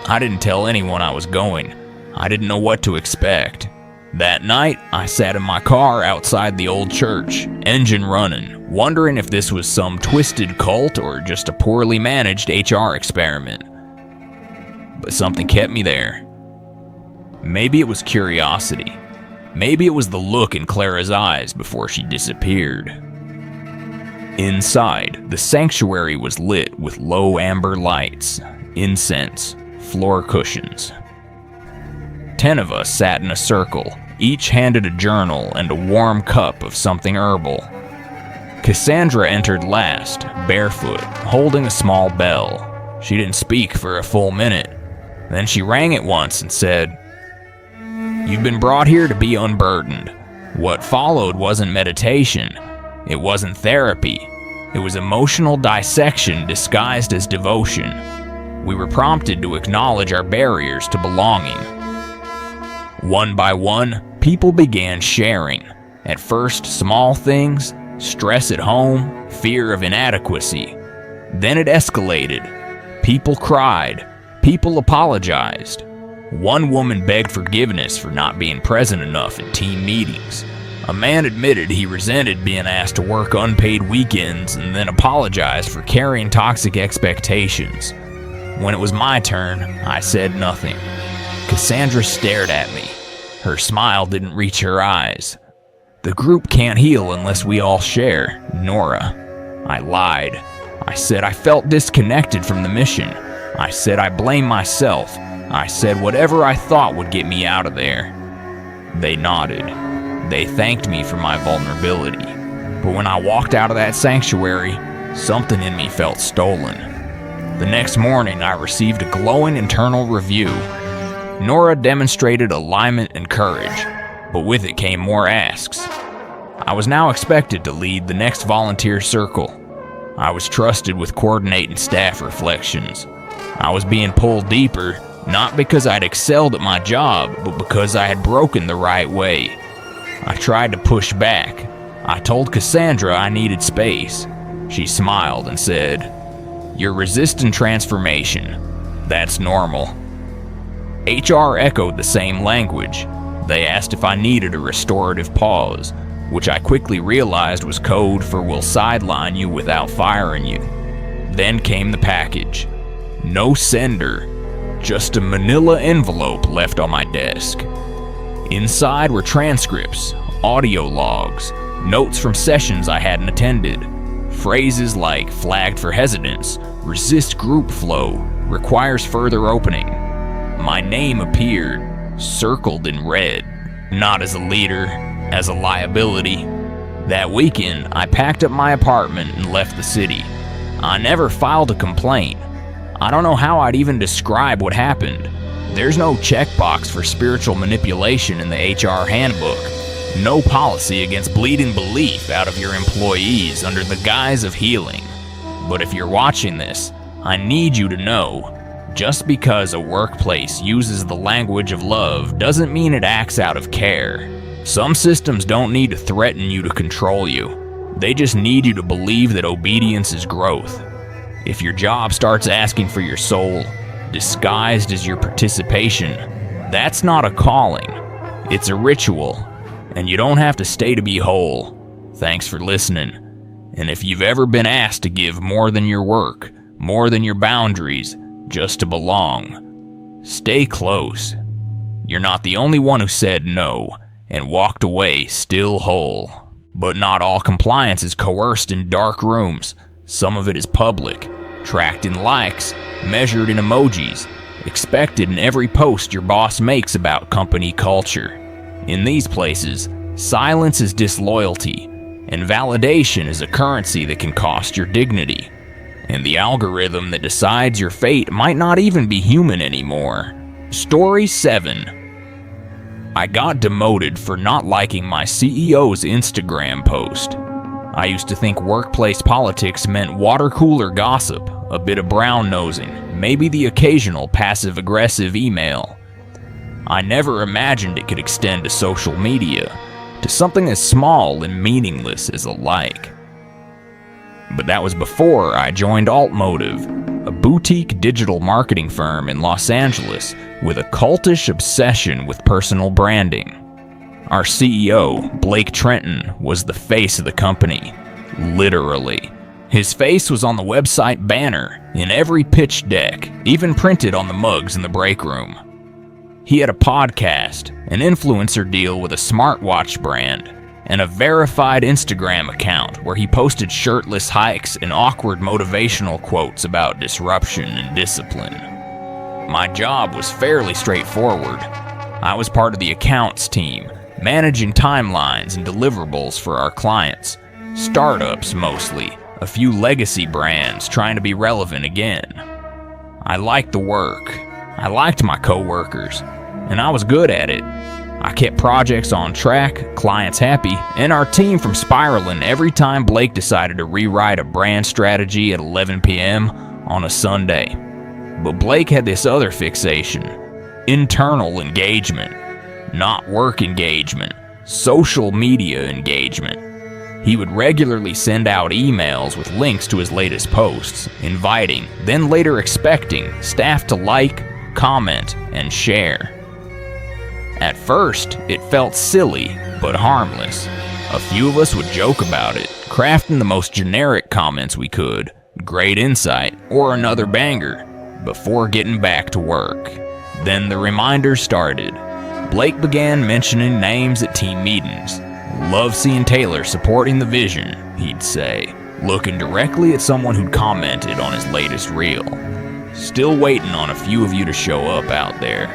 I didn't tell anyone I was going. I didn't know what to expect. That night, I sat in my car outside the old church, engine running, wondering if this was some twisted cult or just a poorly managed HR experiment. But something kept me there. Maybe it was curiosity. Maybe it was the look in Clara's eyes before she disappeared. Inside, the sanctuary was lit with low amber lights, incense, floor cushions. 10 of us sat in a circle, each handed a journal and a warm cup of something herbal. Cassandra entered last, barefoot, holding a small bell. She didn't speak for a full minute. Then she rang it once and said, "You've been brought here to be unburdened." What followed wasn't meditation. It wasn't therapy. It was emotional dissection disguised as devotion. We were prompted to acknowledge our barriers to belonging. One by one, people began sharing. At first, small things, stress at home, fear of inadequacy. Then it escalated. People cried. People apologized. One woman begged forgiveness for not being present enough in team meetings. A man admitted he resented being asked to work unpaid weekends and then apologized for carrying toxic expectations. When it was my turn, I said nothing. Cassandra stared at me. Her smile didn't reach her eyes. "The group can't heal unless we all share, Nora." I lied. I said I felt disconnected from the mission. I said I blamed myself. I said whatever I thought would get me out of there. They nodded. They thanked me for my vulnerability. But when I walked out of that sanctuary, something in me felt stolen. The next morning, I received a glowing internal review. Nora demonstrated alignment and courage, but with it came more asks. I was now expected to lead the next volunteer circle. I was trusted with coordinating staff reflections. I was being pulled deeper, not because I'd excelled at my job, but because I had broken the right way. I tried to push back. I told Cassandra I needed space. She smiled and said, "You're resisting transformation. That's normal." HR echoed the same language. They asked if I needed a restorative pause, which I quickly realized was code for "we'll sideline you without firing you." Then came the package. No sender, just a manila envelope left on my desk. Inside were transcripts, audio logs, notes from sessions I hadn't attended. Phrases like "flagged for hesitance," "resist group flow," "requires further opening." My name appeared, circled in red, not as a leader, as a liability. That weekend, I packed up my apartment and left the city. I never filed a complaint. I don't know how I'd even describe what happened. There's no checkbox for spiritual manipulation in the HR handbook. No policy against bleeding belief out of your employees under the guise of healing. But if you're watching this, I need you to know, just because a workplace uses the language of love doesn't mean it acts out of care. Some systems don't need to threaten you to control you. They just need you to believe that obedience is growth. If your job starts asking for your soul, disguised as your participation, that's not a calling. It's a ritual, and you don't have to stay to be whole. Thanks for listening. And if you've ever been asked to give more than your work, more than your boundaries, just to belong, stay close. You're not the only one who said no and walked away still whole. But not all compliance is coerced in dark rooms. Some of it is public, tracked in likes, measured in emojis, expected in every post your boss makes about company culture. In these places, silence is disloyalty, and validation is a currency that can cost your dignity. And the algorithm that decides your fate might not even be human anymore. Story 7. I got demoted for not liking my CEO's Instagram post. I used to think workplace politics meant water cooler gossip, a bit of brown nosing, maybe the occasional passive-aggressive email. I never imagined it could extend to social media, to something as small and meaningless as a like. But that was before I joined Altmotive, a boutique digital marketing firm in Los Angeles with a cultish obsession with personal branding. Our CEO, Blake Trenton, was the face of the company, literally. His face was on the website banner, in every pitch deck, even printed on the mugs in the break room. He had a podcast, an influencer deal with a smartwatch brand, and a verified Instagram account where he posted shirtless hikes and awkward motivational quotes about disruption and discipline. My job was fairly straightforward. I was part of the accounts team, managing timelines and deliverables for our clients, Startups mostly, a few legacy brands trying to be relevant again. I liked the work. I liked my coworkers, and I was good at it. I kept projects on track, clients happy, and our team from spiraling every time Blake decided to rewrite a brand strategy at 11 p.m. on a Sunday. But Blake had this other fixation: internal engagement, not work engagement, social media engagement. He would regularly send out emails with links to his latest posts, inviting, then later expecting, staff to like, comment, and share. At first, it felt silly, but harmless. A few of us would joke about it, crafting the most generic comments we could, great insight, or another banger, before getting back to work. Then the reminders started. Blake began mentioning names at team meetings. "Love seeing Taylor supporting the vision," he'd say, looking directly at someone who'd commented on his latest reel. "Still waiting on a few of you to show up out there."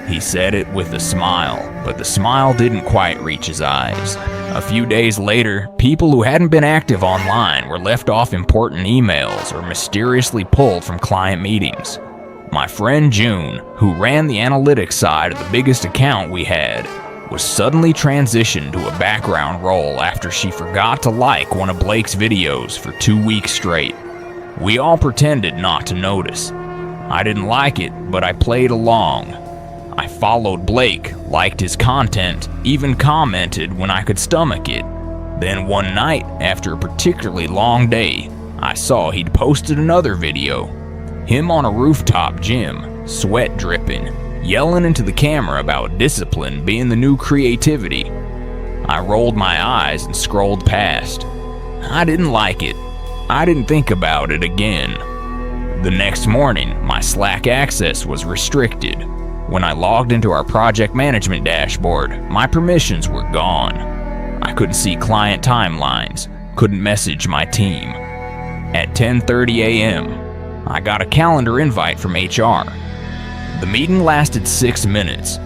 He said it with a smile, but the smile didn't quite reach his eyes. A few days later, people who hadn't been active online were left off important emails or mysteriously pulled from client meetings. My friend June, who ran the analytics side of the biggest account we had, was suddenly transitioned to a background role after she forgot to like one of Blake's videos for 2 weeks straight. We all pretended not to notice. I didn't like it, but I played along. I followed Blake, liked his content, even commented when I could stomach it. Then one night, after a particularly long day, I saw he'd posted another video. Him on a rooftop gym, sweat dripping, yelling into the camera about discipline being the new creativity. I rolled my eyes and scrolled past. I didn't like it. I didn't think about it again. The next morning, my Slack access was restricted. When I logged into our project management dashboard, my permissions were gone. I couldn't see client timelines, couldn't message my team. At 10:30 a.m., I got a calendar invite from HR. The meeting lasted 6 minutes.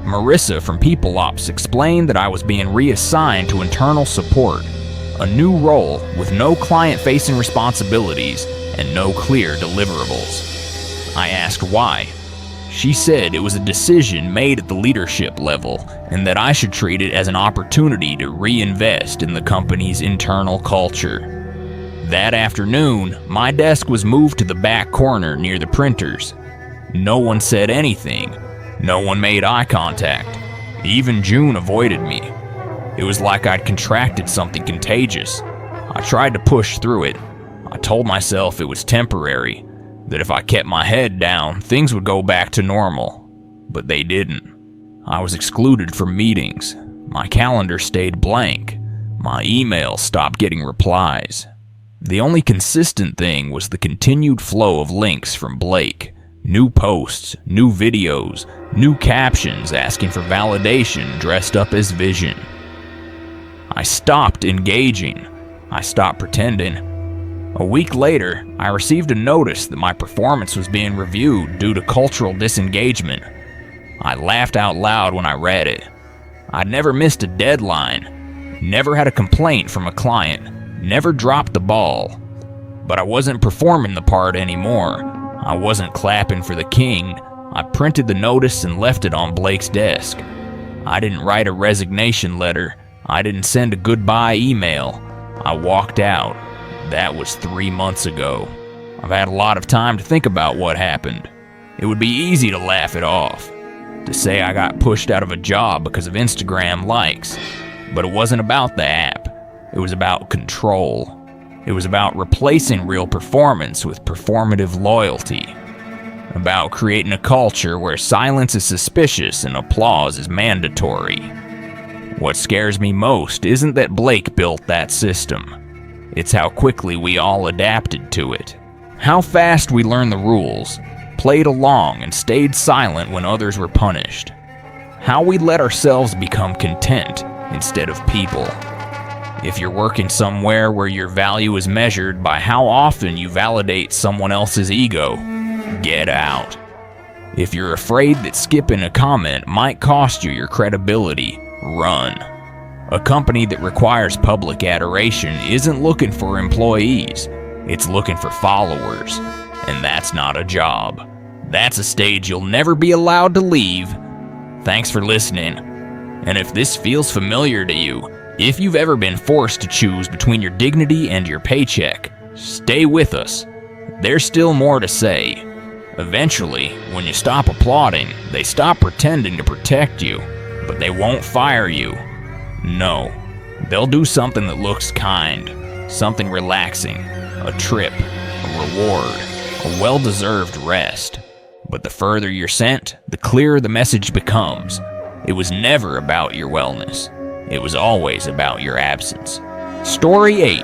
Marissa from People Ops explained that I was being reassigned to internal support, a new role with no client-facing responsibilities and no clear deliverables. I asked why. She said it was a decision made at the leadership level and that I should treat it as an opportunity to reinvest in the company's internal culture. That afternoon, my desk was moved to the back corner near the printers. No one said anything. No one made eye contact. Even June avoided me. It was like I'd contracted something contagious. I tried to push through it. I told myself it was temporary, that if I kept my head down, things would go back to normal. But they didn't. I was excluded from meetings. My calendar stayed blank. My emails stopped getting replies. The only consistent thing was the continued flow of links from Blake. New posts, new videos, new captions asking for validation dressed up as vision. I stopped engaging. I stopped pretending. A week later, I received a notice that my performance was being reviewed due to cultural disengagement. I laughed out loud when I read it. I'd never missed a deadline, never had a complaint from a client, never dropped the ball. But I wasn't performing the part anymore. I wasn't clapping for the king. I printed the notice and left it on Blake's desk. I didn't write a resignation letter. I didn't send a goodbye email. I walked out. That was 3 months ago. I've had a lot of time to think about what happened. It would be easy to laugh it off, to say I got pushed out of a job because of Instagram likes. But it wasn't about the app. It was about control. It was about replacing real performance with performative loyalty. About creating a culture where silence is suspicious and applause is mandatory. What scares me most isn't that Blake built that system. It's how quickly we all adapted to it. How fast we learned the rules, played along, and stayed silent when others were punished. How we let ourselves become content instead of people. If you're working somewhere where your value is measured by how often you validate someone else's ego, get out. If you're afraid that skipping a comment might cost you your credibility, run. A company that requires public adoration isn't looking for employees, it's looking for followers. And that's not a job. That's a stage you'll never be allowed to leave. Thanks for listening. And if this feels familiar to you, if you've ever been forced to choose between your dignity and your paycheck, stay with us. There's still more to say. Eventually, when you stop applauding, they stop pretending to protect you, but they won't fire you. No, they'll do something that looks kind, something relaxing, a trip, a reward, a well-deserved rest. But the further you're sent, the clearer the message becomes. It was never about your wellness. It was always about your absence. Story 8.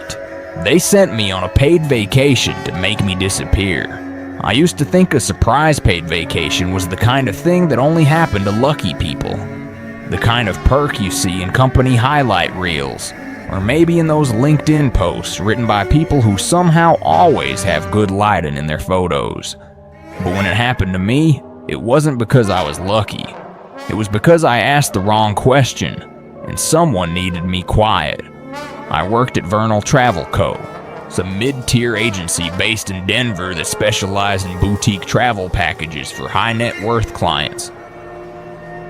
They sent me on a paid vacation to make me disappear. I used to think a surprise paid vacation was the kind of thing that only happened to lucky people. The kind of perk you see in company highlight reels, or maybe in those LinkedIn posts written by people who somehow always have good lighting in their photos. But when it happened to me, it wasn't because I was lucky. It was because I asked the wrong question, and someone needed me quiet. I worked at Vernal Travel Co., some mid-tier agency based in Denver that specialized in boutique travel packages for high net worth clients.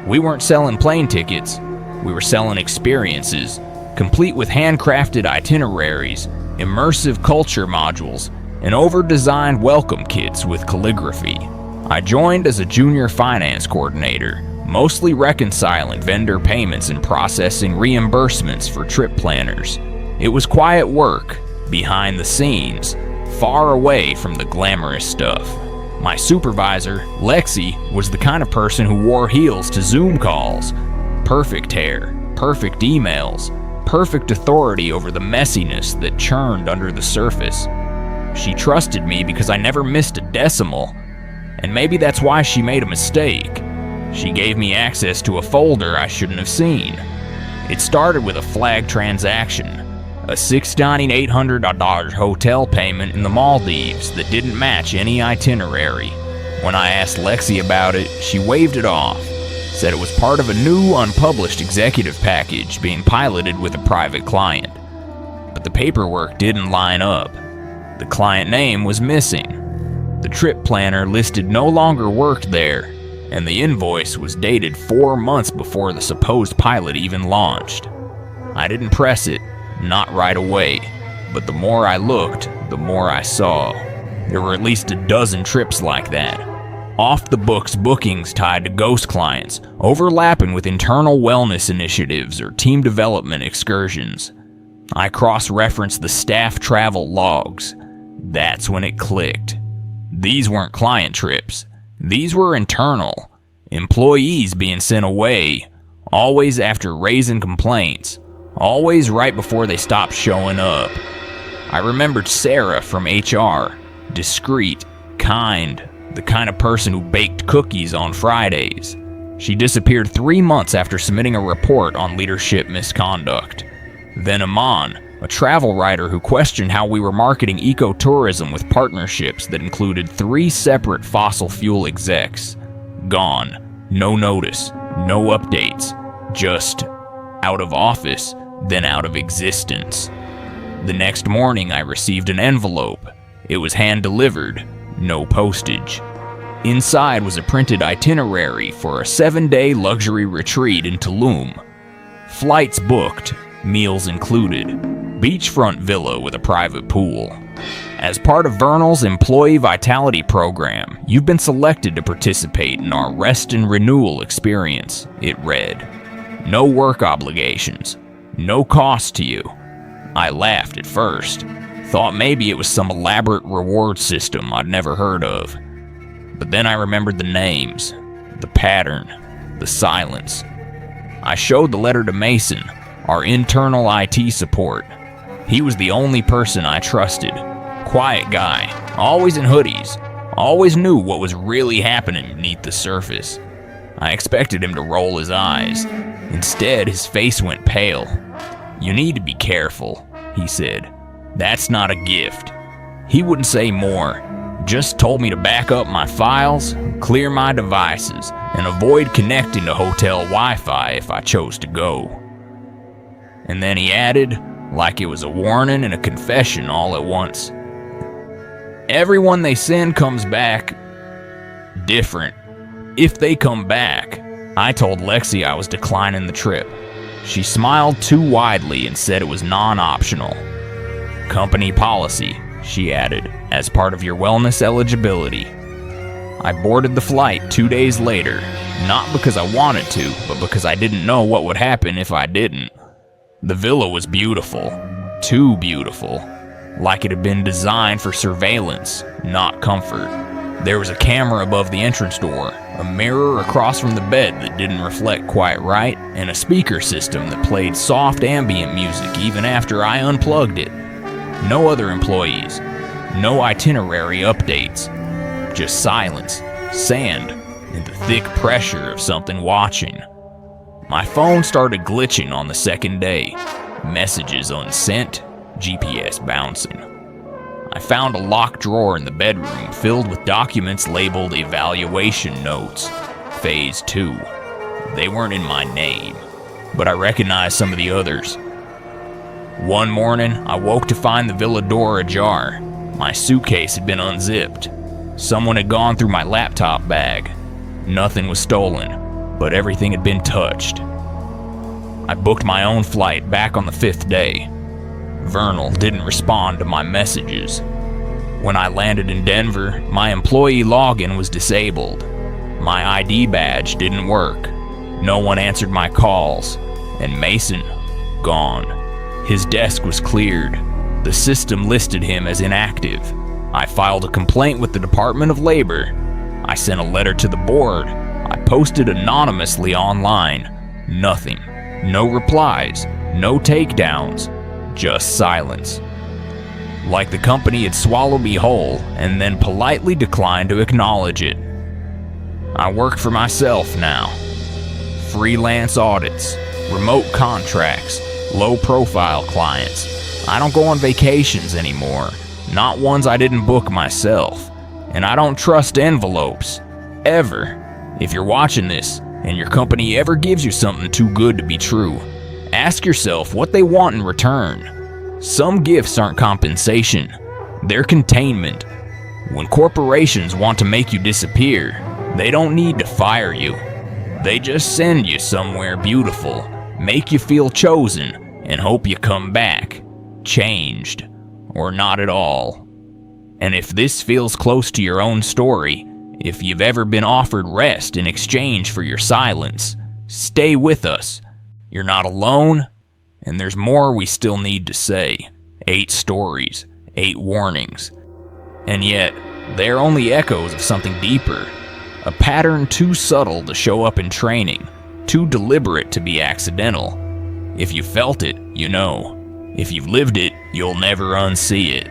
We weren't selling plane tickets, we were selling experiences, complete with handcrafted itineraries, immersive culture modules, and over-designed welcome kits with calligraphy. I joined as a junior finance coordinator, mostly reconciling vendor payments and processing reimbursements for trip planners. It was quiet work, behind the scenes, far away from the glamorous stuff. My supervisor, Lexi, was the kind of person who wore heels to Zoom calls. Perfect hair, perfect emails, perfect authority over the messiness that churned under the surface. She trusted me because I never missed a decimal, and maybe that's why she made a mistake. She gave me access to a folder I shouldn't have seen. It started with a flag transaction, a $6,800 hotel payment in the Maldives that didn't match any itinerary. When I asked Lexi about it, she waved it off, said it was part of a new unpublished executive package being piloted with a private client. But the paperwork didn't line up. The client name was missing. The trip planner listed no longer worked there, and the invoice was dated 4 months before the supposed pilot even launched. I didn't press it, not right away, but the more I looked, the more I saw. There were at least a dozen trips like that. Off-the-books bookings tied to ghost clients, overlapping with internal wellness initiatives or team development excursions. I cross-referenced the staff travel logs. That's when it clicked. These weren't client trips. These were internal. Employees being sent away, always after raising complaints, always right before they stopped showing up. I remembered Sarah from HR, discreet, kind, the kind of person who baked cookies on Fridays. She disappeared 3 months after submitting a report on leadership misconduct. Then Aman, a travel writer who questioned how we were marketing ecotourism with partnerships that included 3 separate fossil fuel execs. Gone. No notice. No updates. Just out of office, then out of existence. The next morning I received an envelope. It was hand-delivered. No postage. Inside was a printed itinerary for a 7-day luxury retreat in Tulum. Flights booked, meals included, beachfront villa with a private pool. As part of Vernal's Employee Vitality Program, you've been selected to participate in our Rest and Renewal experience, it read. No work obligations, no cost to you. I laughed at first, thought maybe it was some elaborate reward system I'd never heard of. But then I remembered the names, the pattern, the silence. I showed the letter to Mason, our internal IT support. He was the only person I trusted. Quiet guy, always in hoodies, always knew what was really happening beneath the surface. I expected him to roll his eyes. Instead, his face went pale. "You need to be careful," he said. "That's not a gift." He wouldn't say more, just told me to back up my files, clear my devices, and avoid connecting to hotel Wi-Fi if I chose to go. And then he added, like it was a warning and a confession all at once. Everyone they send comes back different. If they come back. I told Lexi I was declining the trip. She smiled too widely and said it was non-optional. Company policy, she added, as part of your wellness eligibility. I boarded the flight 2 days later, not because I wanted to, but because I didn't know what would happen if I didn't. The villa was beautiful, too beautiful, like it had been designed for surveillance, not comfort. There was a camera above the entrance door, a mirror across from the bed that didn't reflect quite right, and a speaker system that played soft ambient music even after I unplugged it. No other employees, no itinerary updates, just silence, sand, and the thick pressure of something watching. My phone started glitching on the second day, messages unsent, GPS bouncing. I found a locked drawer in the bedroom filled with documents labeled evaluation notes, phase 2. They weren't in my name, but I recognized some of the others. One morning, I woke to find the villa door ajar. My suitcase had been unzipped. Someone had gone through my laptop bag. Nothing was stolen, but everything had been touched. I booked my own flight back on the 5th day. Vernal didn't respond to my messages. When I landed in Denver, my employee login was disabled. My ID badge didn't work. No one answered my calls. And Mason, gone. His desk was cleared. The system listed him as inactive. I filed a complaint with the Department of Labor. I sent a letter to the board. I posted anonymously online. Nothing. No replies. No takedowns. Just silence. Like the company had swallowed me whole and then politely declined to acknowledge it. I work for myself now. Freelance audits, remote contracts, low-profile clients. I don't go on vacations anymore, not ones I didn't book myself. And I don't trust envelopes, ever. If you're watching this and your company ever gives you something too good to be true, ask yourself what they want in return. Some gifts aren't compensation, they're containment. When corporations want to make you disappear, they don't need to fire you. They just send you somewhere beautiful, make you feel chosen, and hope you come back, changed, or not at all. And if this feels close to your own story, if you've ever been offered rest in exchange for your silence, stay with us. You're not alone, and there's more we still need to say. 8 stories, 8 warnings. And yet, they're only echoes of something deeper. A pattern too subtle to show up in training, too deliberate to be accidental. If you felt it, you know. If you've lived it, you'll never unsee it.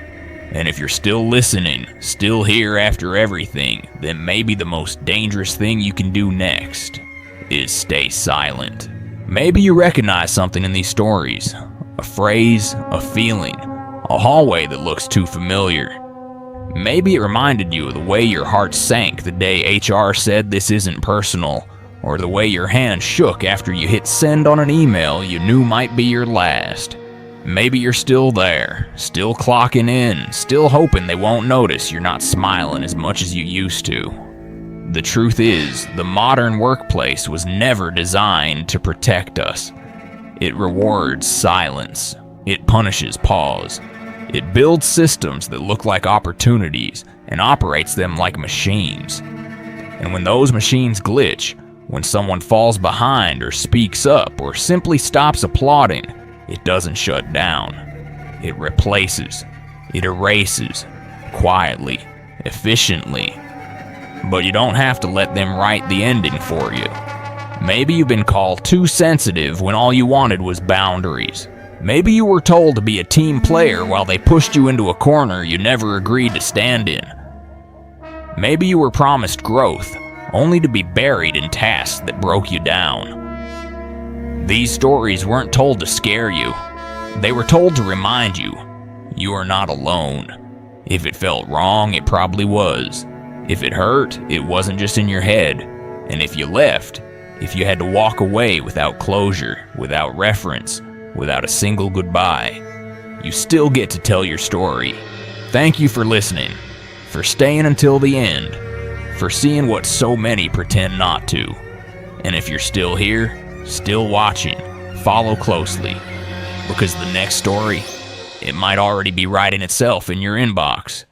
And if you're still listening, still here after everything, then maybe the most dangerous thing you can do next is stay silent. Maybe you recognize something in these stories. A phrase, a feeling, a hallway that looks too familiar. Maybe it reminded you of the way your heart sank the day HR said this isn't personal, or the way your hand shook after you hit send on an email you knew might be your last. Maybe you're still there, still clocking in, still hoping they won't notice you're not smiling as much as you used to. The truth is, the modern workplace was never designed to protect us. It rewards silence. It punishes pause. It builds systems that look like opportunities and operates them like machines. And when those machines glitch, when someone falls behind or speaks up or simply stops applauding, it doesn't shut down. It replaces. It erases. Quietly. Efficiently. But you don't have to let them write the ending for you. Maybe you've been called too sensitive when all you wanted was boundaries. Maybe you were told to be a team player while they pushed you into a corner you never agreed to stand in. Maybe you were promised growth, only to be buried in tasks that broke you down. These stories weren't told to scare you. They were told to remind you, you are not alone. If it felt wrong, it probably was. If it hurt, it wasn't just in your head. And if you left, if you had to walk away without closure, without reference, without a single goodbye. You still get to tell your story. Thank you for listening, for staying until the end, for seeing what so many pretend not to. And if you're still here, still watching, follow closely, because the next story, it might already be writing itself in your inbox.